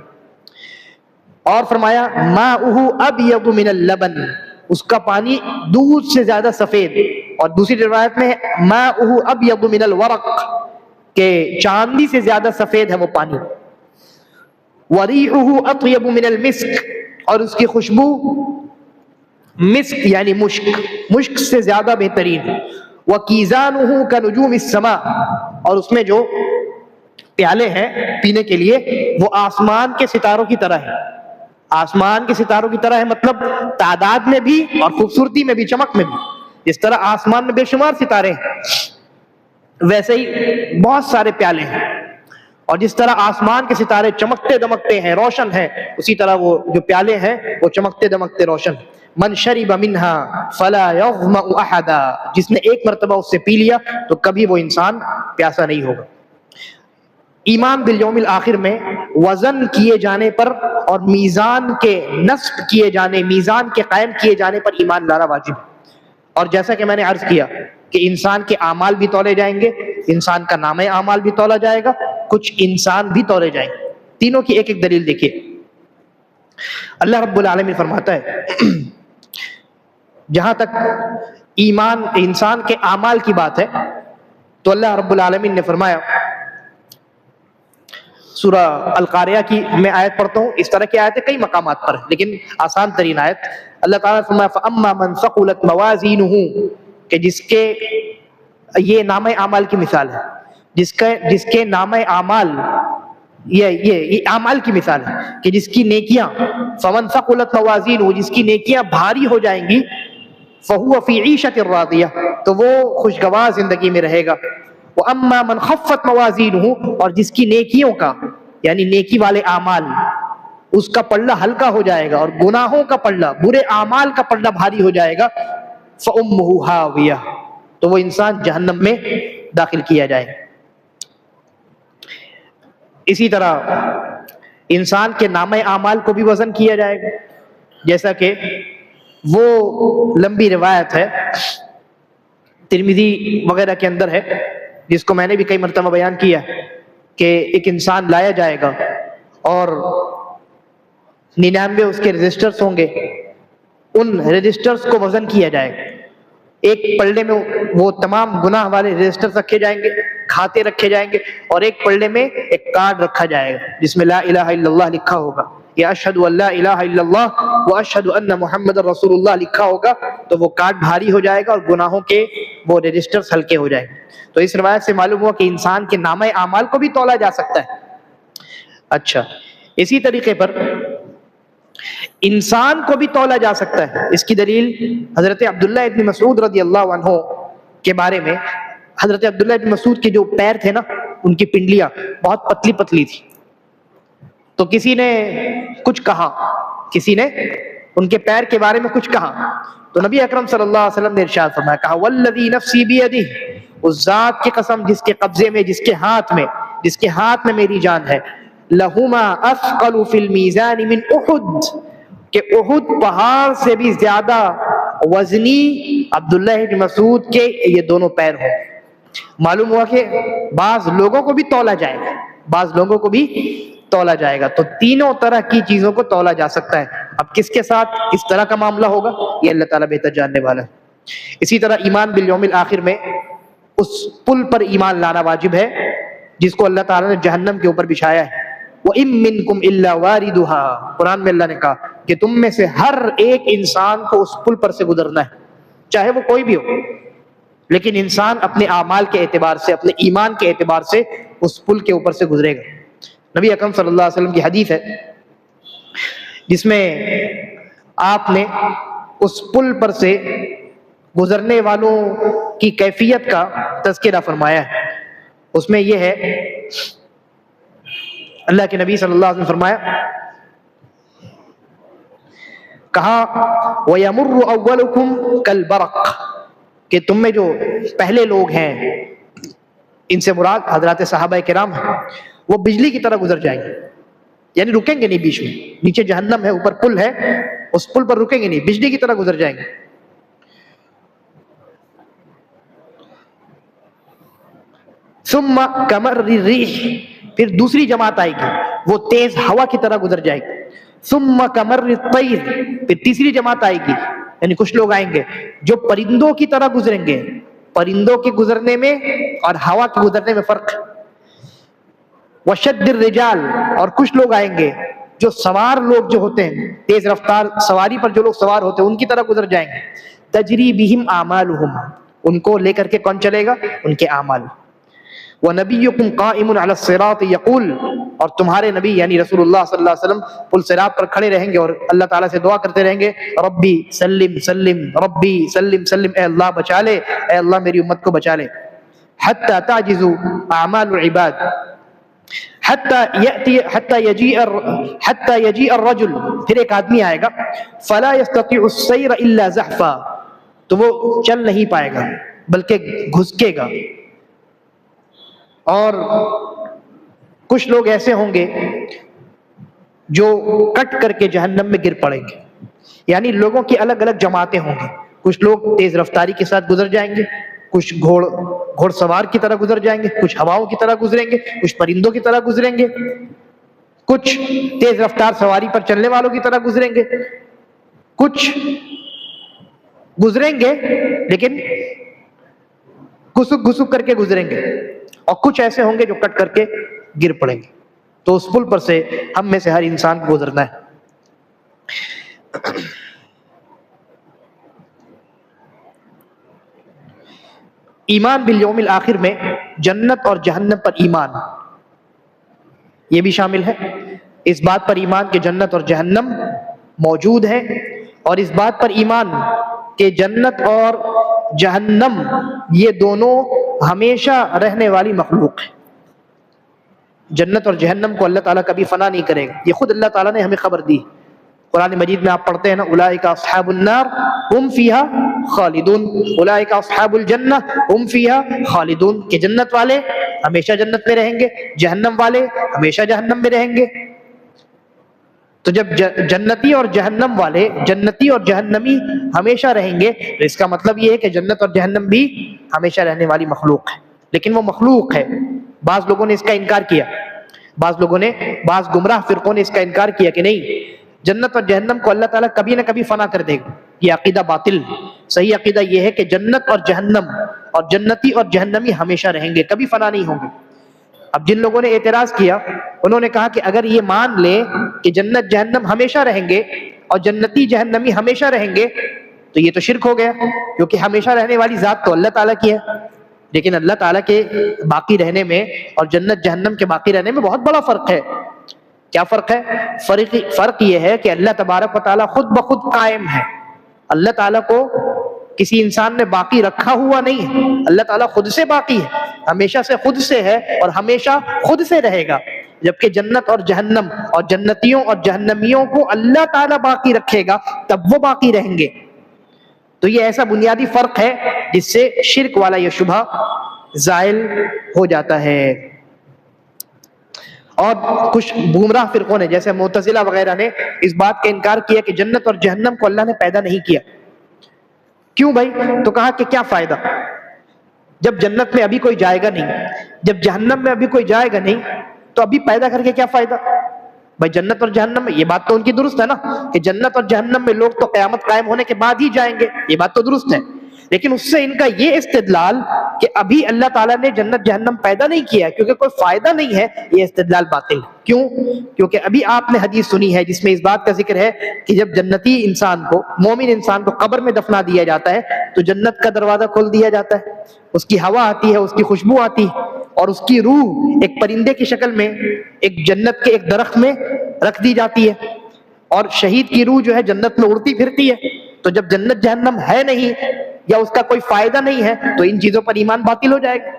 اور فرمایا ماؤه ابیض من اللبن، اس کا پانی دودھ سے زیادہ سفید۔ اور دوسری روایت میں ماؤه ابیض من الورق، کہ چاندی سے زیادہ سفید ہے وہ پانی۔ وریحه اطیب من المسک، اور اس کی خوشبو مسک یعنی مشک سے زیادہ بہترین ہے۔ وَكِيزَانُهُ كَنُجُومِ السَّمَاءِ، اور اس میں جو پیالے ہیں پینے کے لیے وہ آسمان کے ستاروں کی طرح ہے، آسمان کے ستاروں کی طرح ہے، مطلب تعداد میں بھی اور خوبصورتی میں بھی، چمک میں بھی۔ جس طرح آسمان میں بے شمار ستارے ہیں ویسے ہی بہت سارے پیالے ہیں۔ اور جس طرح آسمان کے ستارے چمکتے دمکتے ہیں، روشن ہیں، اسی طرح وہ جو پیالے ہیں وہ چمکتے دمکتے روشن۔ من شرب منها فلا يظمأ احدا، جس نے ایک مرتبہ اس سے پی لیا تو کبھی وہ انسان پیاسا نہیں ہوگا۔ ایمان بالیوم الآخر میں وزن کیے جانے پر اور میزان کے نصب کیے جانے، میزان کے قائم کیے جانے پر ایمان لانا واجب ہے۔ اور جیسا کہ میں نے عرض کیا کہ انسان کے اعمال بھی تولے جائیں گے، انسان کا نامہ اعمال بھی تولا جائے گا، کچھ انسان بھی تولے جائیں گے۔ تینوں کی ایک ایک دلیل دیکھیے۔ اللہ رب العالمین فرماتا ہے جہاں تک ایمان انسان کے اعمال کی بات ہے تو اللہ رب العالمین نے فرمایا، سورہ القاریہ کی میں آیت پڑھتا ہوں، اس طرح کی آیتیں کئی مقامات پر ہیں لیکن آسان ترین آیت اللہ تعالیٰ نے فرمایا فَأَمَّا مَنْ ثَقُلَتْ مَوَازِينُهُ، کہ جس کے یہ نامہ اعمال کی مثال ہے، جس کے نامہ اعمال یہ اعمال کی مثال ہے کہ جس کی نیکیاں فَمَنْ ثَقُلَتْ مَوَازِينُهُ، جس کی نیکیاں بھاری ہو جائیں گی فَهُوَ فِي عِيشَةٍ رَاضِيَةٍ، تو وہ خوشگوار زندگی میں رہے گا۔ وَأَمَّا مَنْ خَفَّتْ مَوَازِينُهُ، اور جس کی نیکیوں کا یعنی نیکی والے اعمال اس کا پلڑا ہلکا ہو جائے گا اور گناہوں کا پلڑا، برے اعمال کا پلڑا بھاری ہو جائے گا، فَأُمُّهُ هَاوِيَةٌ، تو وہ انسان جہنم میں داخل کیا جائے گا۔ اسی طرح انسان کے نامہ اعمال کو بھی وزن کیا جائے گا، جیسا کہ وہ لمبی روایت ہے ترمذی وغیرہ کے اندر ہے جس کو میں نے بھی کئی مرتبہ بیان کیا کہ ایک انسان لایا جائے گا اور 99 اس کے رجسٹرز ہوں گے، ان رجسٹرز کو وزن کیا جائے گا، ایک پلڑے میں وہ تمام گناہ والے رجسٹر رکھے جائیں گے، کھاتے رکھے جائیں گے، اور ایک پلڑے میں ایک کارڈ رکھا جائے گا جس میں لا الہ الا اللہ لکھا ہوگا، یا اشہد ان لا الہ الا اللہ و اشہد ان محمد رسول اللہ لکھا ہوگا، تو وہ کارڈ بھاری ہو جائے گا اور گناہوں کے وہ رجسٹرز ہلکے ہو جائیں گے۔ تو اس روایت سے معلوم ہوا کہ انسان کے نامہ اعمال کو بھی تولا جا سکتا ہے۔ اچھا، اسی طریقے پر انسان کو بھی تولا جا سکتا ہے۔ اس کی دلیل حضرت عبداللہ ابن مسعود رضی اللہ عنہ کے بارے میں، حضرت عبداللہ ابن مسعود کے جو پیر تھے نا، ان کی پنڈلیاں بہت پتلی پتلی تھی، تو کسی نے کچھ کہا، کسی نے ان کے پیر کے بارے میں کچھ کہا، تو نبی اکرم صلی اللہ علیہ وسلم نے ارشاد فرمایا، کہا والذی نفسی بیدہ، اس ذات کی قسم جس کے قبضے میں، جس کے ہاتھ میں میری جان ہے، لہما اثقل فی المیزان من احد، کہ احد پہاڑ سے بھی زیادہ وزنی عبداللہ بن مسعود کے یہ دونوں پیر ہوں۔ معلوم ہوا کہ بعض لوگوں کو بھی تولا جائے گا، بعض لوگوں کو بھی تولا جائے گا، تو تینوں طرح کی چیزوں کو تولا جا سکتا ہے۔ اب کس کے ساتھ کس طرح کا معاملہ ہوگا یہ اللہ تعالیٰ بہتر جاننے والا ہے۔ اسی طرح ایمان بالیوم الآخر میں اس پل پر ایمان لانا واجب ہے جس کو اللہ تعالیٰ نے جہنم کے اوپر بچھایا ہے۔ وَإِن مِّنكُمْ إِلَّا وَارِدُهَا، قرآن میں اللہ نے کہا کہ تم میں سے ہر ایک انسان کو اس پل پر سے گزرنا ہے، چاہے وہ کوئی بھی ہو، لیکن انسان اپنے اعمال کے اعتبار سے، اپنے ایمان کے اعتبار سے اس پل کے اوپر سے گزرے گا۔ نبی اکرم صلی اللہ علیہ وسلم کی حدیث ہے جس میں آپ نے اس پل پر سے گزرنے والوں کی کیفیت کا تذکرہ فرمایا ہے۔ اس میں یہ ہے، اللہ کے نبی صلی اللہ علیہ وسلم فرمایا، کہا وَيَمُرُّ أَوَّلُكُمْ كَالْبَرَقِ، کہ تم میں جو پہلے لوگ ہیں، ان سے مراد حضرات صحابہ کرام ہیں، وہ بجلی کی طرح گزر جائیں گے، یعنی رکیں گے نہیں بیچ میں، نیچے جہنم ہے، اوپر پل ہے، اس پل پر رکیں گے نہیں، بجلی کی طرح گزر جائیں گے۔ ثم کمر الريح، پھر دوسری جماعت آئے گی، وہ تیز ہوا کی طرح گزر جائے گی۔ ثم کمر الطیر، پھر تیسری جماعت آئے گی، یعنی کچھ لوگ آئیں گے جو پرندوں کی طرح گزریں گے۔ پرندوں کے گزرنے میں اور ہوا کے گزرنے میں فرق ہے۔ وشد الرجال، اور کچھ لوگ آئیں گے جو سوار لوگ جو ہوتے ہیں، تیز رفتار سواری پر جو لوگ سوار ہوتے ہیں، ان کی طرح گزر جائیں گے۔ تجری بہم اعمالہم، ان کو لے کر کے کون چلے گا؟ ان کے اعمال۔ وَنَبِيُّكُمْ قَائِمٌ عَلَى الصِّرَاطِ يَقُولُ، اور تمہارے نبی یعنی رسول اللہ صلی اللہ علیہ وسلم پل صراط پر کھڑے رہیں گے اور اللہ تعالیٰ سے دعا کرتے رہیں گے، ربی سلم سلم، ربی سلم سلم، اے اللہ بچا لے، اے اللہ میری امت کو بچا لے۔ حَتَّى تَعْجِزُ أَعْمَالُ الْعِبَادِ، حتی یجیء الرجل، پھر ایک آدمی آئے گا، فلا یستطیع السیر الا زحفا، تو وہ چل نہیں پائے گا بلکہ گھسکے گا. اور کچھ لوگ ایسے ہوں گے جو کٹ کر کے جہنم میں گر پڑیں گے. یعنی لوگوں کی الگ الگ جماعتیں ہوں گی. کچھ لوگ تیز رفتاری کے ساتھ گزر جائیں گے، کچھ گھوڑ سوار کی طرح گزر جائیں گے، کچھ ہواؤں کی طرح گزریں گے، کچھ پرندوں کی طرح گزریں گے، کچھ تیز رفتار سواری پر چلنے والوں کی طرح گزریں گے، کچھ گزریں گے لیکن گھسک گھسک کر کے گزریں گے، اور کچھ ایسے ہوں گے جو کٹ کر کے گر پڑیں گے. تو اس پل پر سے ہم میں سے ہر انسان کو گزرنا ہے. ایمان بالیوم الآخر میں جنت اور جہنم پر ایمان یہ بھی شامل ہے. اس بات پر ایمان کہ جنت اور جہنم موجود ہے، اور اس بات پر ایمان کہ جنت اور جہنم یہ دونوں ہمیشہ رہنے والی مخلوق ہے. جنت اور جہنم کو اللہ تعالیٰ کبھی فنا نہیں کرے گا. یہ خود اللہ تعالیٰ نے ہمیں خبر دی. قرآن مجید میں آپ پڑھتے ہیں نا، اولئک اصحاب النار ہم فیہا خالدون، اولئک اصحاب الجنہ ہم فیہا خالدون، کہ جنت والے ہمیشہ جنت میں رہیں گے، جہنم والے ہمیشہ جہنم میں رہیں گے. تو جب جنتی اور جہنم والے، جنتی اور جہنمی ہمیشہ رہیں گے، تو اس کا مطلب یہ ہے کہ جنت اور جہنم بھی ہمیشہ رہنے والی مخلوق ہے. لیکن وہ مخلوق ہے. بعض لوگوں نے اس کا انکار کیا، بعض گمراہ فرقوں نے اس کا انکار کیا کہ نہیں، جنت اور جہنم کو اللہ تعالیٰ کبھی نہ کبھی فنا کر دے گا. یہ عقیدہ باطل. صحیح عقیدہ یہ ہے کہ جنت اور جہنم اور جنتی اور جہنمی ہمیشہ رہیں گے، کبھی فنا نہیں ہوں گے. اب جن لوگوں نے اعتراض کیا، انہوں نے کہا کہ اگر یہ مان لیں کہ جنت جہنم ہمیشہ رہیں گے اور جنتی جہنمی ہمیشہ رہیں گے تو یہ تو شرک ہو گیا، کیونکہ ہمیشہ رہنے والی ذات تو اللہ تعالیٰ کی ہے. لیکن اللہ تعالیٰ کے باقی رہنے میں اور جنت جہنم کے باقی رہنے میں بہت بڑا فرق ہے. کیا فرق ہے؟ فرق یہ ہے کہ اللہ تبارک و تعالیٰ خود بخود قائم ہے. اللہ تعالیٰ کو کسی انسان نے باقی رکھا ہوا نہیں ہے. اللہ تعالیٰ خود سے باقی ہے، ہمیشہ سے خود سے ہے اور ہمیشہ خود سے رہے گا. جبکہ جنت اور جہنم اور جنتیوں اور جہنمیوں کو اللہ تعالیٰ باقی رکھے گا، تب وہ باقی رہیں گے. تو یہ ایسا بنیادی فرق ہے جس سے شرک والا یہ شبہ زائل ہو جاتا ہے. اور کچھ گمراہ فرقوں نے جیسے معتزلہ وغیرہ نے اس بات کا انکار کیا کہ جنت اور جہنم کو اللہ نے پیدا نہیں کیا. کیوں بھائی؟ تو کہا کہ کیا فائدہ جب جنت میں ابھی کوئی جائے گا نہیں، جب جہنم میں ابھی کوئی جائے گا نہیں، تو ابھی پیدا کر کے کیا فائدہ؟ بھائی جنت اور جہنم میں، یہ بات تو ان کی درست ہے نا کہ جنت اور جہنم میں لوگ تو قیامت قائم ہونے کے بعد ہی جائیں گے، یہ بات تو درست ہے. لیکن اس سے ان کا یہ استدلال کہ ابھی اللہ تعالیٰ نے جنت جہنم پیدا نہیں کیا کیونکہ کوئی فائدہ نہیں ہے، یہ استدلال باطل. کیوں؟ کیونکہ ابھی آپ نے حدیث سنی ہے جس میں اس بات کا ذکر ہے کہ جب جنتی انسان کو، مومن انسان کو قبر میں دفنا دیا جاتا ہے تو جنت کا دروازہ کھول دیا جاتا ہے، اس کی ہوا آتی ہے، اس کی خوشبو آتی ہے، اور اس کی روح ایک پرندے کی شکل میں ایک جنت کے ایک درخت میں رکھ دی جاتی ہے، اور شہید کی روح جو ہے جنت میں اڑتی پھرتی ہے. تو جب جنت جہنم ہے نہیں یا اس کا کوئی فائدہ نہیں ہے تو ان چیزوں پر ایمان باطل ہو جائے گا.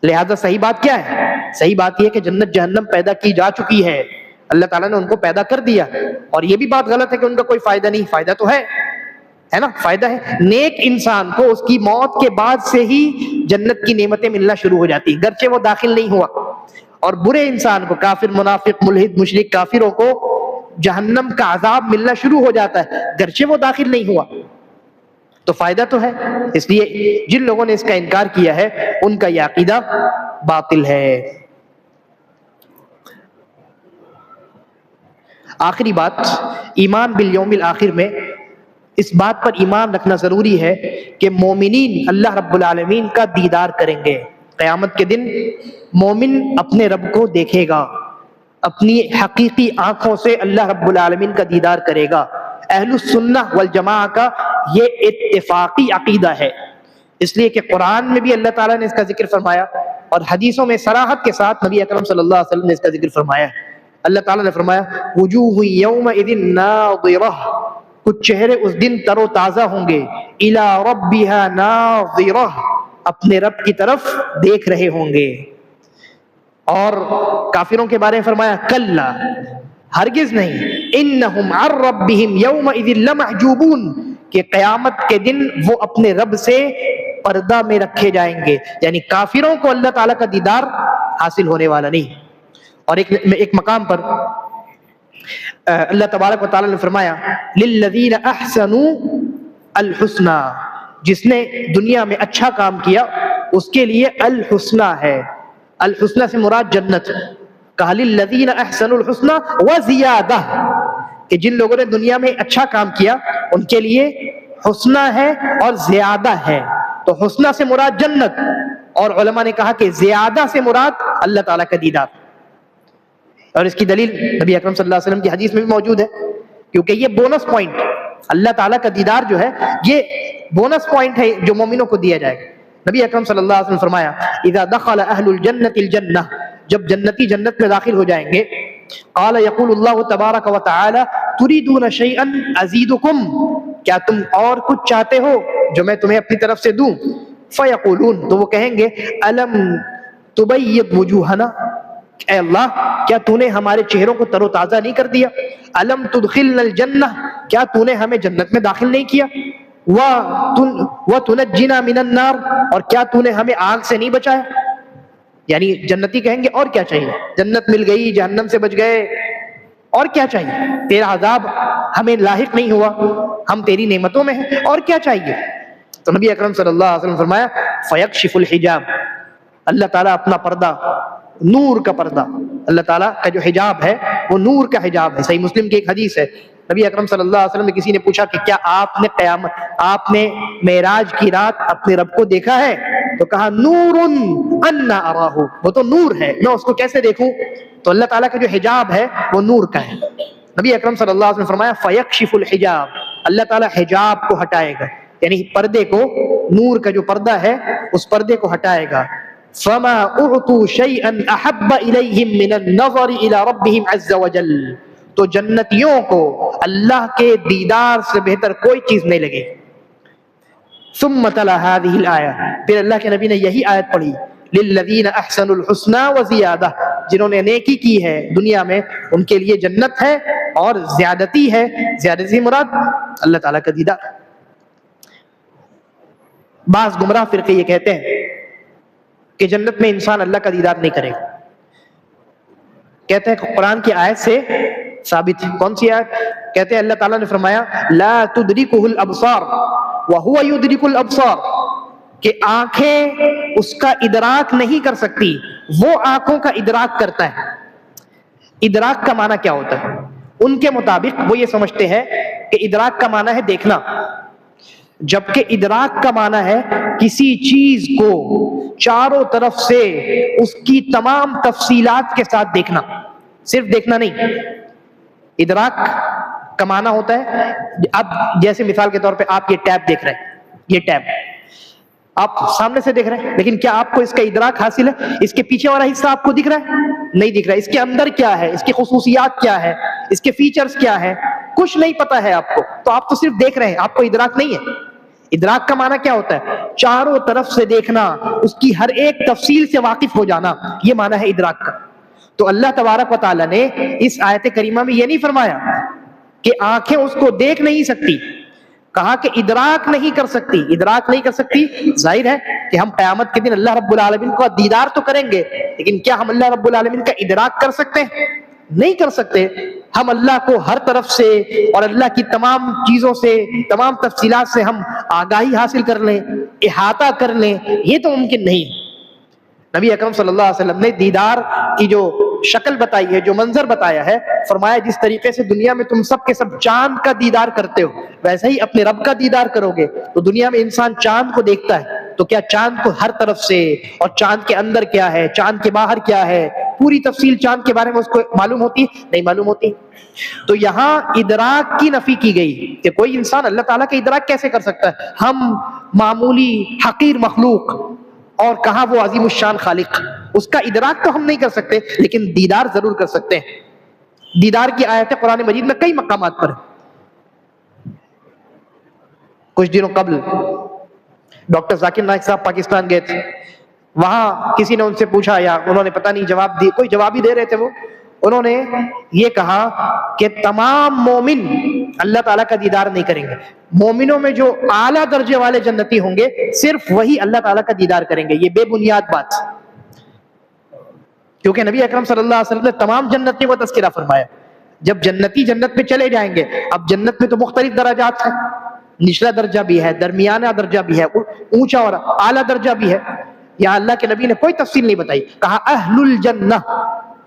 لہذا صحیح بات کیا ہے؟ صحیح بات یہ کہ جنت جہنم پیدا کی جا چکی ہے، اللہ تعالیٰ نے ان کو پیدا کر دیا. اور یہ بھی بات غلط ہے کہ ان کا کوئی فائدہ نہیں، فائدہ تو ہے نا، فائدہ ہے. نیک انسان کو اس کی موت کے بعد سے ہی جنت کی نعمتیں ملنا شروع ہو جاتی ہیں، گرچہ وہ داخل نہیں ہوا. اور برے انسان کو، کافر، منافق، ملحد، مشرک، کافروں کو جہنم کا عذاب ملنا شروع ہو جاتا ہے، گرچہ وہ داخل نہیں ہوا. تو فائدہ تو ہے. اس لیے جن لوگوں نے اس کا انکار کیا ہے ان کا یہ عقیدہ باطل ہے. آخری بات، ایمان بالیوم الآخر میں اس بات پر ایمان رکھنا ضروری ہے کہ مومنین اللہ رب العالمین کا دیدار کریں گے. قیامت کے دن مومن اپنے رب کو دیکھے گا، اپنی حقیقی آنکھوں سے اللہ رب العالمین کا دیدار کرے گا. اہل السنہ والجماعہ کا یہ اتفاقی عقیدہ ہے. اس لیے کہ قرآن میں بھی اللہ تعالیٰ نے اس کا ذکر فرمایا اور حدیثوں میں صراحت کے ساتھ نبی اکرم صلی اللہ علیہ وسلم نے اس کا ذکر فرمایا ہے. اللہ تعالیٰ نے فرمایا وجوہ یومئذ ناظرہ، کچھ چہرے اس دن تر و تازہ ہوں گے، الی ربها ناظرہ، اپنے رب کی طرف دیکھ رہے ہوں گے. اور کافروں کے بارے میں فرمایا کلا، ہرگز نہیں، انہم عن ربہم یومئذ لمحجوبون، کہ قیامت کے دن وہ اپنے رب سے پردہ میں رکھے جائیں گے، یعنی کافروں کو اللہ تعالیٰ کا دیدار حاصل ہونے والا نہیں۔ اور ایک مقام پر اللہ تبارک و تعالیٰ نے فرمایا للذین احسنوا الحسنی، جس نے دنیا میں اچھا کام کیا اس کے لیے الحسنی ہے، الحسنی سے مراد جنت، کہا للذین احسنوا الحسنی وزیادہ، کہ جن لوگوں نے دنیا میں اچھا کام کیا ان کے لیے حسنہ ہے اور زیادہ ہے، تو حسنہ سے مراد جنت، اور علماء نے کہا کہ زیادہ سے مراد اللہ تعالیٰ کا دیدار۔ اور اس کی دلیل نبی اکرم صلی اللہ علیہ وسلم کی حدیث میں بھی موجود ہے، کیونکہ یہ بونس پوائنٹ، اللہ تعالیٰ کا دیدار جو ہے یہ بونس پوائنٹ ہے جو مومنوں کو دیا جائے گا۔ نبی اکرم صلی اللہ علیہ وسلم فرمایا اذا دخل اہل الجنت الجنہ، جب جنتی جنت میں داخل ہو جائیں گے، قال یقول اللہ تبارک و تعالی تریدون شیئا ازیدکم، کیا تم اور کچھ چاہتے ہو جو میں تمہیں اپنی طرف سے دوں؟ فیقولون، تو وہ کہیں گے الم تبیض وجوہنا، اے اللہ کیا تو نے ہمارے چہروں کو تر و تازہ نہیں کر دیا؟ الم تدخلنا الجنہ، کیا تو نے ہمیں جنت میں داخل نہیں کیا؟ وتنجنا من النار، اور کیا تو نے ہمیں آگ سے نہیں بچایا؟ یعنی جنتی کہیں گے اور کیا چاہیے، جنت مل گئی، جہنم سے بچ گئے، اور کیا چاہیے؟ تیرا عذاب ہمیں لاحق نہیں ہوا، ہم تیری نعمتوں میں ہیں، اور کیا چاہیے؟ تو نبی اکرم صلی اللہ علیہ وسلم فرمایا فیکشف الحجاب، اللہ تعالیٰ اپنا پردہ، نور کا پردہ، اللہ تعالیٰ کا جو حجاب ہے وہ نور کا حجاب ہے۔ صحیح مسلم کی ایک حدیث ہے، نبی اکرم صلی اللہ علیہ وسلم نے کسی نے پوچھا کہ کیا آپ نے معراج کی رات اپنے رب کو دیکھا ہے؟ تو کہا نور انا اراہ، وہ تو نور ہے، میں اس کو کیسے دیکھوں؟ تو اللہ تعالیٰ کا جو حجاب ہے وہ نور کا ہے۔ نبی اکرم صلی اللہ علیہ وسلم فرمایا فیکشف الحجاب، اللہ تعالیٰ حجاب کو ہٹائے گا، یعنی پردے کو، نور کا جو پردہ ہے اس پردے کو ہٹائے گا۔ فما اعطوا شيئا احب اليهم من النظر الى ربهم عز وجل، تو جنتیوں کو اللہ کے دیدار سے بہتر کوئی چیز نہیں لگے۔ ثم تلا هذه الآية، پھر اللہ کے نبی نے یہی آیت پڑھی للذین احسنوا الحسنى وزیادہ، جنہوں نے نیکی کی ہے دنیا میں ان کے لیے جنت ہے اور زیادتی ہے، زیادتی مراد اللہ تعالیٰ کا دیدار۔ بعض گمراہ فرقے یہ کہتے ہیں کہ جنت میں انسان اللہ کا دیدار نہیں کرے گا، کہتے ہیں کہ قرآن کی آیت سے ثابت ہے۔ کون سی آیت؟ کہتے ہیں اللہ تعالیٰ نے فرمایا لا تدرکہ الابصار وہو یدرک الابصار، کہ آنکھیں اس کا ادراک نہیں کر سکتی، وہ آنکھوں کا ادراک کرتا ہے۔ ادراک کا معنی کیا ہوتا ہے؟ ان کے مطابق وہ یہ سمجھتے ہیں کہ ادراک کا معنی ہے دیکھنا، جبکہ ادراک کا معنی ہے کسی چیز کو چاروں طرف سے اس کی تمام تفصیلات کے ساتھ دیکھنا، صرف دیکھنا نہیں۔ ادراک کا معنی ہوتا ہے، اب جیسے مثال کے طور پہ آپ یہ ٹیب دیکھ رہے ہیں، یہ ٹیب آپ سامنے سے دیکھ رہے ہیں، لیکن کیا آپ کو اس کا ادراک حاصل ہے؟ اس کے پیچھے والا حصہ آپ کو دکھ رہا ہے؟ نہیں دکھ رہا ہے۔ اس کے اندر کیا ہے، اس کی خصوصیات کیا ہے، اس کے فیچرز کیا ہے، کچھ نہیں پتا ہے آپ کو، تو آپ تو صرف دیکھ رہے ہیں، آپ کو ادراک نہیں ہے۔ ادراک کا معنی کیا ہوتا ہے؟ چاروں طرف سے دیکھنا، اس کی ہر ایک تفصیل سے واقف ہو جانا، یہ معنی ہے ادراک کا۔ تو اللہ تبارک و تعالیٰ نے اس آیت کریمہ میں یہ نہیں فرمایا کہ آنکھیں اس کو دیکھ نہیں سکتی، کہا کہ ادراک نہیں کر سکتی۔ ادراک نہیں کر سکتی، ظاہر ہے کہ ہم قیامت کے دن اللہ رب العالمین کو دیدار تو کریں گے، لیکن کیا ہم اللہ رب العالمین کا ادراک کر سکتے ہیں؟ نہیں کر سکتے۔ ہم اللہ کو ہر طرف سے اور اللہ کی تمام چیزوں سے، تمام تفصیلات سے ہم آگاہی حاصل کر لیں، احاطہ کر لیں، یہ تو ممکن نہیں ہے۔ نبی اکرم صلی اللہ علیہ وسلم نے دیدار کی جو شکل بتائی ہے، جو منظر بتایا ہے، فرمایا جس طریقے سے دنیا میں تم سب کے سب چاند کا دیدار کرتے ہو، ویسے ہی اپنے رب کا دیدار کرو گے۔ تو دنیا میں انسان چاند کو دیکھتا ہے، تو کیا چاند کو ہر طرف سے، اور چاند کے اندر کیا ہے، چاند کے باہر کیا ہے، پوری تفصیل چاند کے بارے میں اس کو معلوم ہوتی؟ نہیں معلوم ہوتی۔ تو یہاں ادراک کی نفی کی گئی کہ کوئی انسان اللہ تعالیٰ کا ادراک کیسے کر سکتا ہے؟ ہم معمولی حقیر مخلوق، اور کہاں وہ عظیم الشان خالق، اس کا ادراک تو ہم نہیں کر سکتے، لیکن دیدار ضرور کر سکتے ہیں۔ دیدار کی آیتیں قرآن مجید میں کئی مقامات پر ہیں۔ کچھ دنوں قبل ڈاکٹر ذاکر نائک صاحب پاکستان گئے تھے، وہاں کسی نے ان سے پوچھا یا انہوں نے پتہ نہیں جواب دی، کوئی جواب ہی دے رہے تھے وہ، انہوں نے یہ کہا کہ تمام مومن اللہ تعالیٰ کا دیدار نہیں کریں گے، مومنوں میں جو اعلیٰ درجے والے جنتی ہوں گے صرف وہی اللہ تعالیٰ کا دیدار کریں گے۔ یہ بے بنیاد بات، کیونکہ نبی اکرم صلی اللہ علیہ وسلم نے تمام جنتیوں کا تذکرہ فرمایا۔ جب جنتی جنت میں چلے جائیں گے، اب جنت میں تو مختلف درجات ہیں، نچلا درجہ بھی ہے، درمیانہ درجہ بھی ہے، اونچا اور اعلیٰ درجہ بھی ہے۔ یہاں اللہ کے نبی نے کوئی تفصیل نہیں بتائی، کہا اہل الجنہ،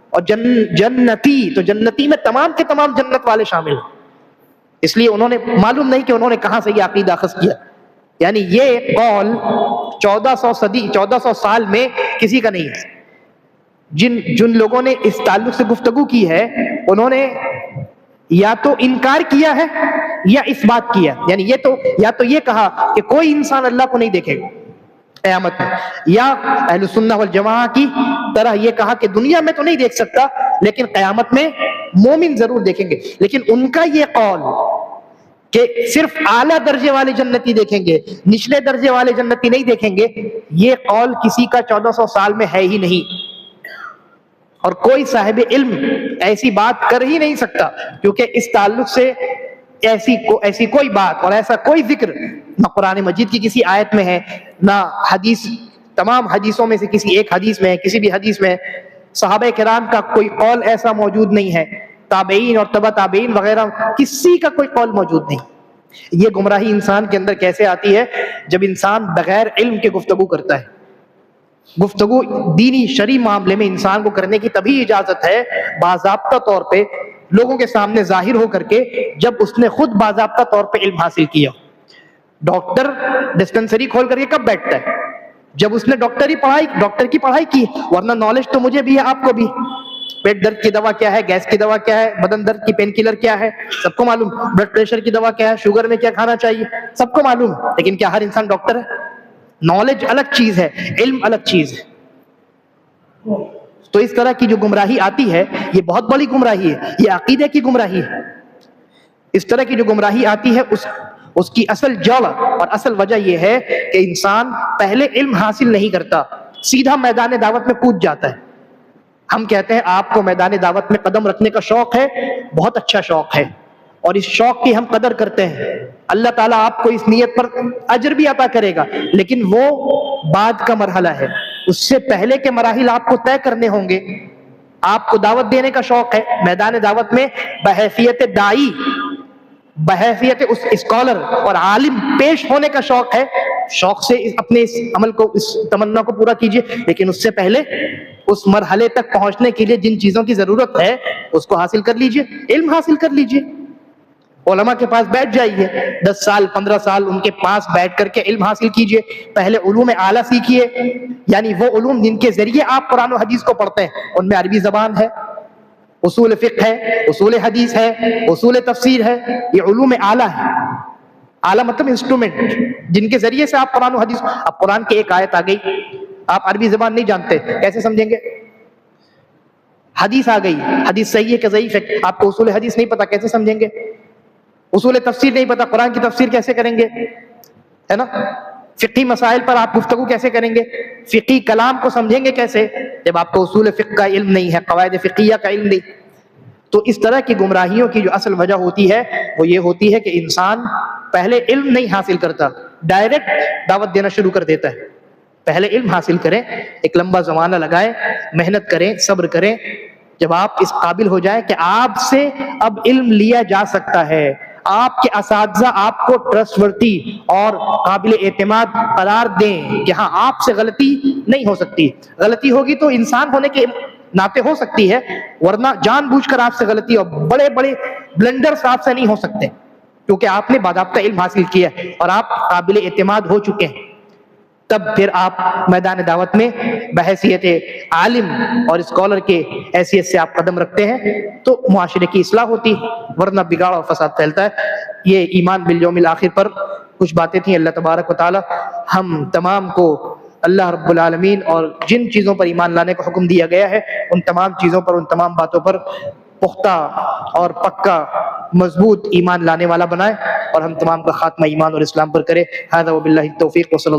اور جنتی، تو جنتی میں تمام کے تمام جنت والے شامل ہیں۔ اس لیے انہوں نے معلوم نہیں کہ انہوں نے کہاں سے یہ عقیدہ اخذ کیا، یعنی یہ قول 1400 سال میں کسی کا نہیں ہے۔ جن لوگوں نے اس تعلق سے گفتگو کی ہے انہوں نے یا تو انکار کیا ہے یا اس بات کیا، یعنی یا تو یہ کہا کہ کوئی انسان اللہ کو نہیں دیکھے گا قیامت میں، یا اہل سنہ والجماعہ کی طرح یہ کہا کہ دنیا میں تو نہیں دیکھ سکتا لیکن قیامت میں مومن ضرور دیکھیں گے۔ لیکن ان کا یہ قول کہ صرف اعلیٰ درجے والے جنتی دیکھیں گے، نچلے درجے والے جنتی نہیں دیکھیں گے، یہ قول کسی کا 1400 سال میں ہے ہی نہیں، اور کوئی صاحب علم ایسی بات کر ہی نہیں سکتا، کیونکہ اس تعلق سے ایسی کوئی بات اور ایسا کوئی ذکر نہ قرآن مجید کی کسی آیت میں ہے، نہ حدیث، تمام حدیثوں میں سے کسی ایک حدیث میں ہے، کسی بھی حدیث میں صحابہ کرام کا کوئی قول ایسا موجود نہیں ہے، تابعین اور تبع تابعین وغیرہ کسی کا کوئی قول موجود نہیں۔ یہ گمراہی انسان کے اندر کیسے آتی ہے؟ جب انسان بغیر علم کے گفتگو کرتا ہے۔ گفتگو دینی شرعی معاملے میں انسان کو کرنے کی تبھی اجازت ہے باضابطہ طور پہ لوگوں کے سامنے ظاہر ہو کر کے، جب اس نے خود باضابطہ طور پہ علم حاصل کیا۔ ڈاکٹر ڈسپنسری کھول کر کے کب بیٹھتا ہے؟ جب اس نے ڈاکٹر کی پڑھائی کی، ورنہ نالج تو مجھے بھی ہے، آپ کو بھی۔ پیٹ درد کی دوا کیا ہے، گیس کی دوا کیا ہے، بدن درد کی پین کلر کیا ہے، سب کو معلوم۔ بلڈ پریشر کی دوا کیا ہے، شوگر میں کیا کھانا چاہیے، سب کو معلوم۔ لیکن کیا ہر انسان ڈاکٹر ہے؟ نالج الگ چیز ہے، علم الگ چیز ہے۔ تو اس طرح کی جو گمراہی آتی ہے یہ بہت بڑی گمراہی ہے، یہ عقیدے کی گمراہی ہے۔ اس طرح کی جو گمراہی آتی ہے اس کی اصل جڑ اور اصل وجہ یہ ہے کہ انسان پہلے علم حاصل نہیں کرتا، سیدھا میدان دعوت میں کود جاتا ہے۔ ہم کہتے ہیں آپ کو میدان دعوت میں قدم رکھنے کا شوق ہے، بہت اچھا شوق ہے، اور اس شوق کی ہم قدر کرتے ہیں۔ اللہ تعالیٰ آپ کو اس نیت پر اجر بھی عطا کرے گا، لیکن وہ بعد کا مرحلہ ہے۔ اس سے پہلے کے مراحل آپ کو طے کرنے ہوں گے۔ آپ کو دعوت دینے کا شوق ہے، میدان دعوت میں بحیثیت داعی، بحیثیت اس اسکالر اور عالم پیش ہونے کا شوق ہے۔ شوق سے اپنے اس عمل کو، اس تمنا کو پورا کیجئے، لیکن اس سے پہلے اس مرحلے تک پہنچنے کے لیے جن چیزوں کی ضرورت ہے اس کو حاصل کر لیجئے، علم حاصل کر لیجئے۔ علماء کے پاس بیٹھ جائیے، 10 سال 15 سال ان کے پاس بیٹھ کر کے علم حاصل کیجئے۔ پہلے علوم اعلیٰ سیکھیے، یعنی وہ علوم جن کے ذریعے آپ قرآن و حدیث کو پڑھتے ہیں، ان میں عربی زبان ہے، اصول فقہ ہے، اصول حدیث ہے، اصول تفسیر ہے، یہ علوم اعلیٰ ہے۔ اعلیٰ مطلب انسٹرومنٹ جن کے ذریعے سے آپ قرآن و حدیث، اب قرآن کی ایک آیت آ گئی، آپ عربی زبان نہیں جانتے، کیسے سمجھیں گے؟ حدیث آ گئی، حدیث صحیح ہے کہ ضعیف ہے، آپ کو اصول حدیث نہیں پتا، کیسے سمجھیں گے؟ اصول تفسیر نہیں پتا، قرآن کی تفسیر کیسے کریں گے؟ ہے نا؟ فقہی مسائل پر آپ گفتگو کیسے کریں گے؟ فقہی کلام کو سمجھیں گے کیسے جب آپ کو اصول فقہ کا علم نہیں ہے، قواعد فقہیہ کا علم نہیں؟ تو اس طرح کی گمراہیوں کی جو اصل وجہ ہوتی ہے وہ یہ ہوتی ہے کہ انسان پہلے علم نہیں حاصل کرتا، ڈائریکٹ دعوت دینا شروع کر دیتا ہے۔ پہلے علم حاصل کریں، ایک لمبا زمانہ لگائیں، محنت کریں، صبر کریں، جب آپ اس قابل ہو جائیں کہ آپ سے اب علم لیا جا سکتا ہے، آپ کے اساتذہ آپ کو ٹرسٹ ورتھی اور قابل اعتماد قرار دیں کہ ہاں آپ سے غلطی نہیں ہو سکتی، غلطی ہوگی تو انسان ہونے کے ناطے ہو سکتی ہے، ورنہ جان بوجھ کر آپ سے غلطی اور بڑے بڑے بلنڈرز آپ سے نہیں ہو سکتے، کیونکہ آپ نے باضابطہ علم حاصل کیا اور آپ قابل اعتماد ہو چکے ہیں۔ تب پھر آپ میدان دعوت میں بحیثیت عالم اور اسکالر کے حیثیت سے آپ قدم رکھتے ہیں تو معاشرے کی اصلاح ہوتی ہے، ورنہ بگاڑ اور فساد پھیلتا ہے۔ یہ ایمان بالیوم الآخر پر کچھ باتیں تھیں۔ اللہ تبارک و تعالی ہم تمام کو اللہ رب العالمین اور جن چیزوں پر ایمان لانے کا حکم دیا گیا ہے ان تمام چیزوں پر، ان تمام باتوں پر پختہ اور پکا مضبوط ایمان لانے والا بنائے، اور ہم تمام کا خاتمہ ایمان اور اسلام پر کرے۔ ھذا وباللہ التوفیق وصلی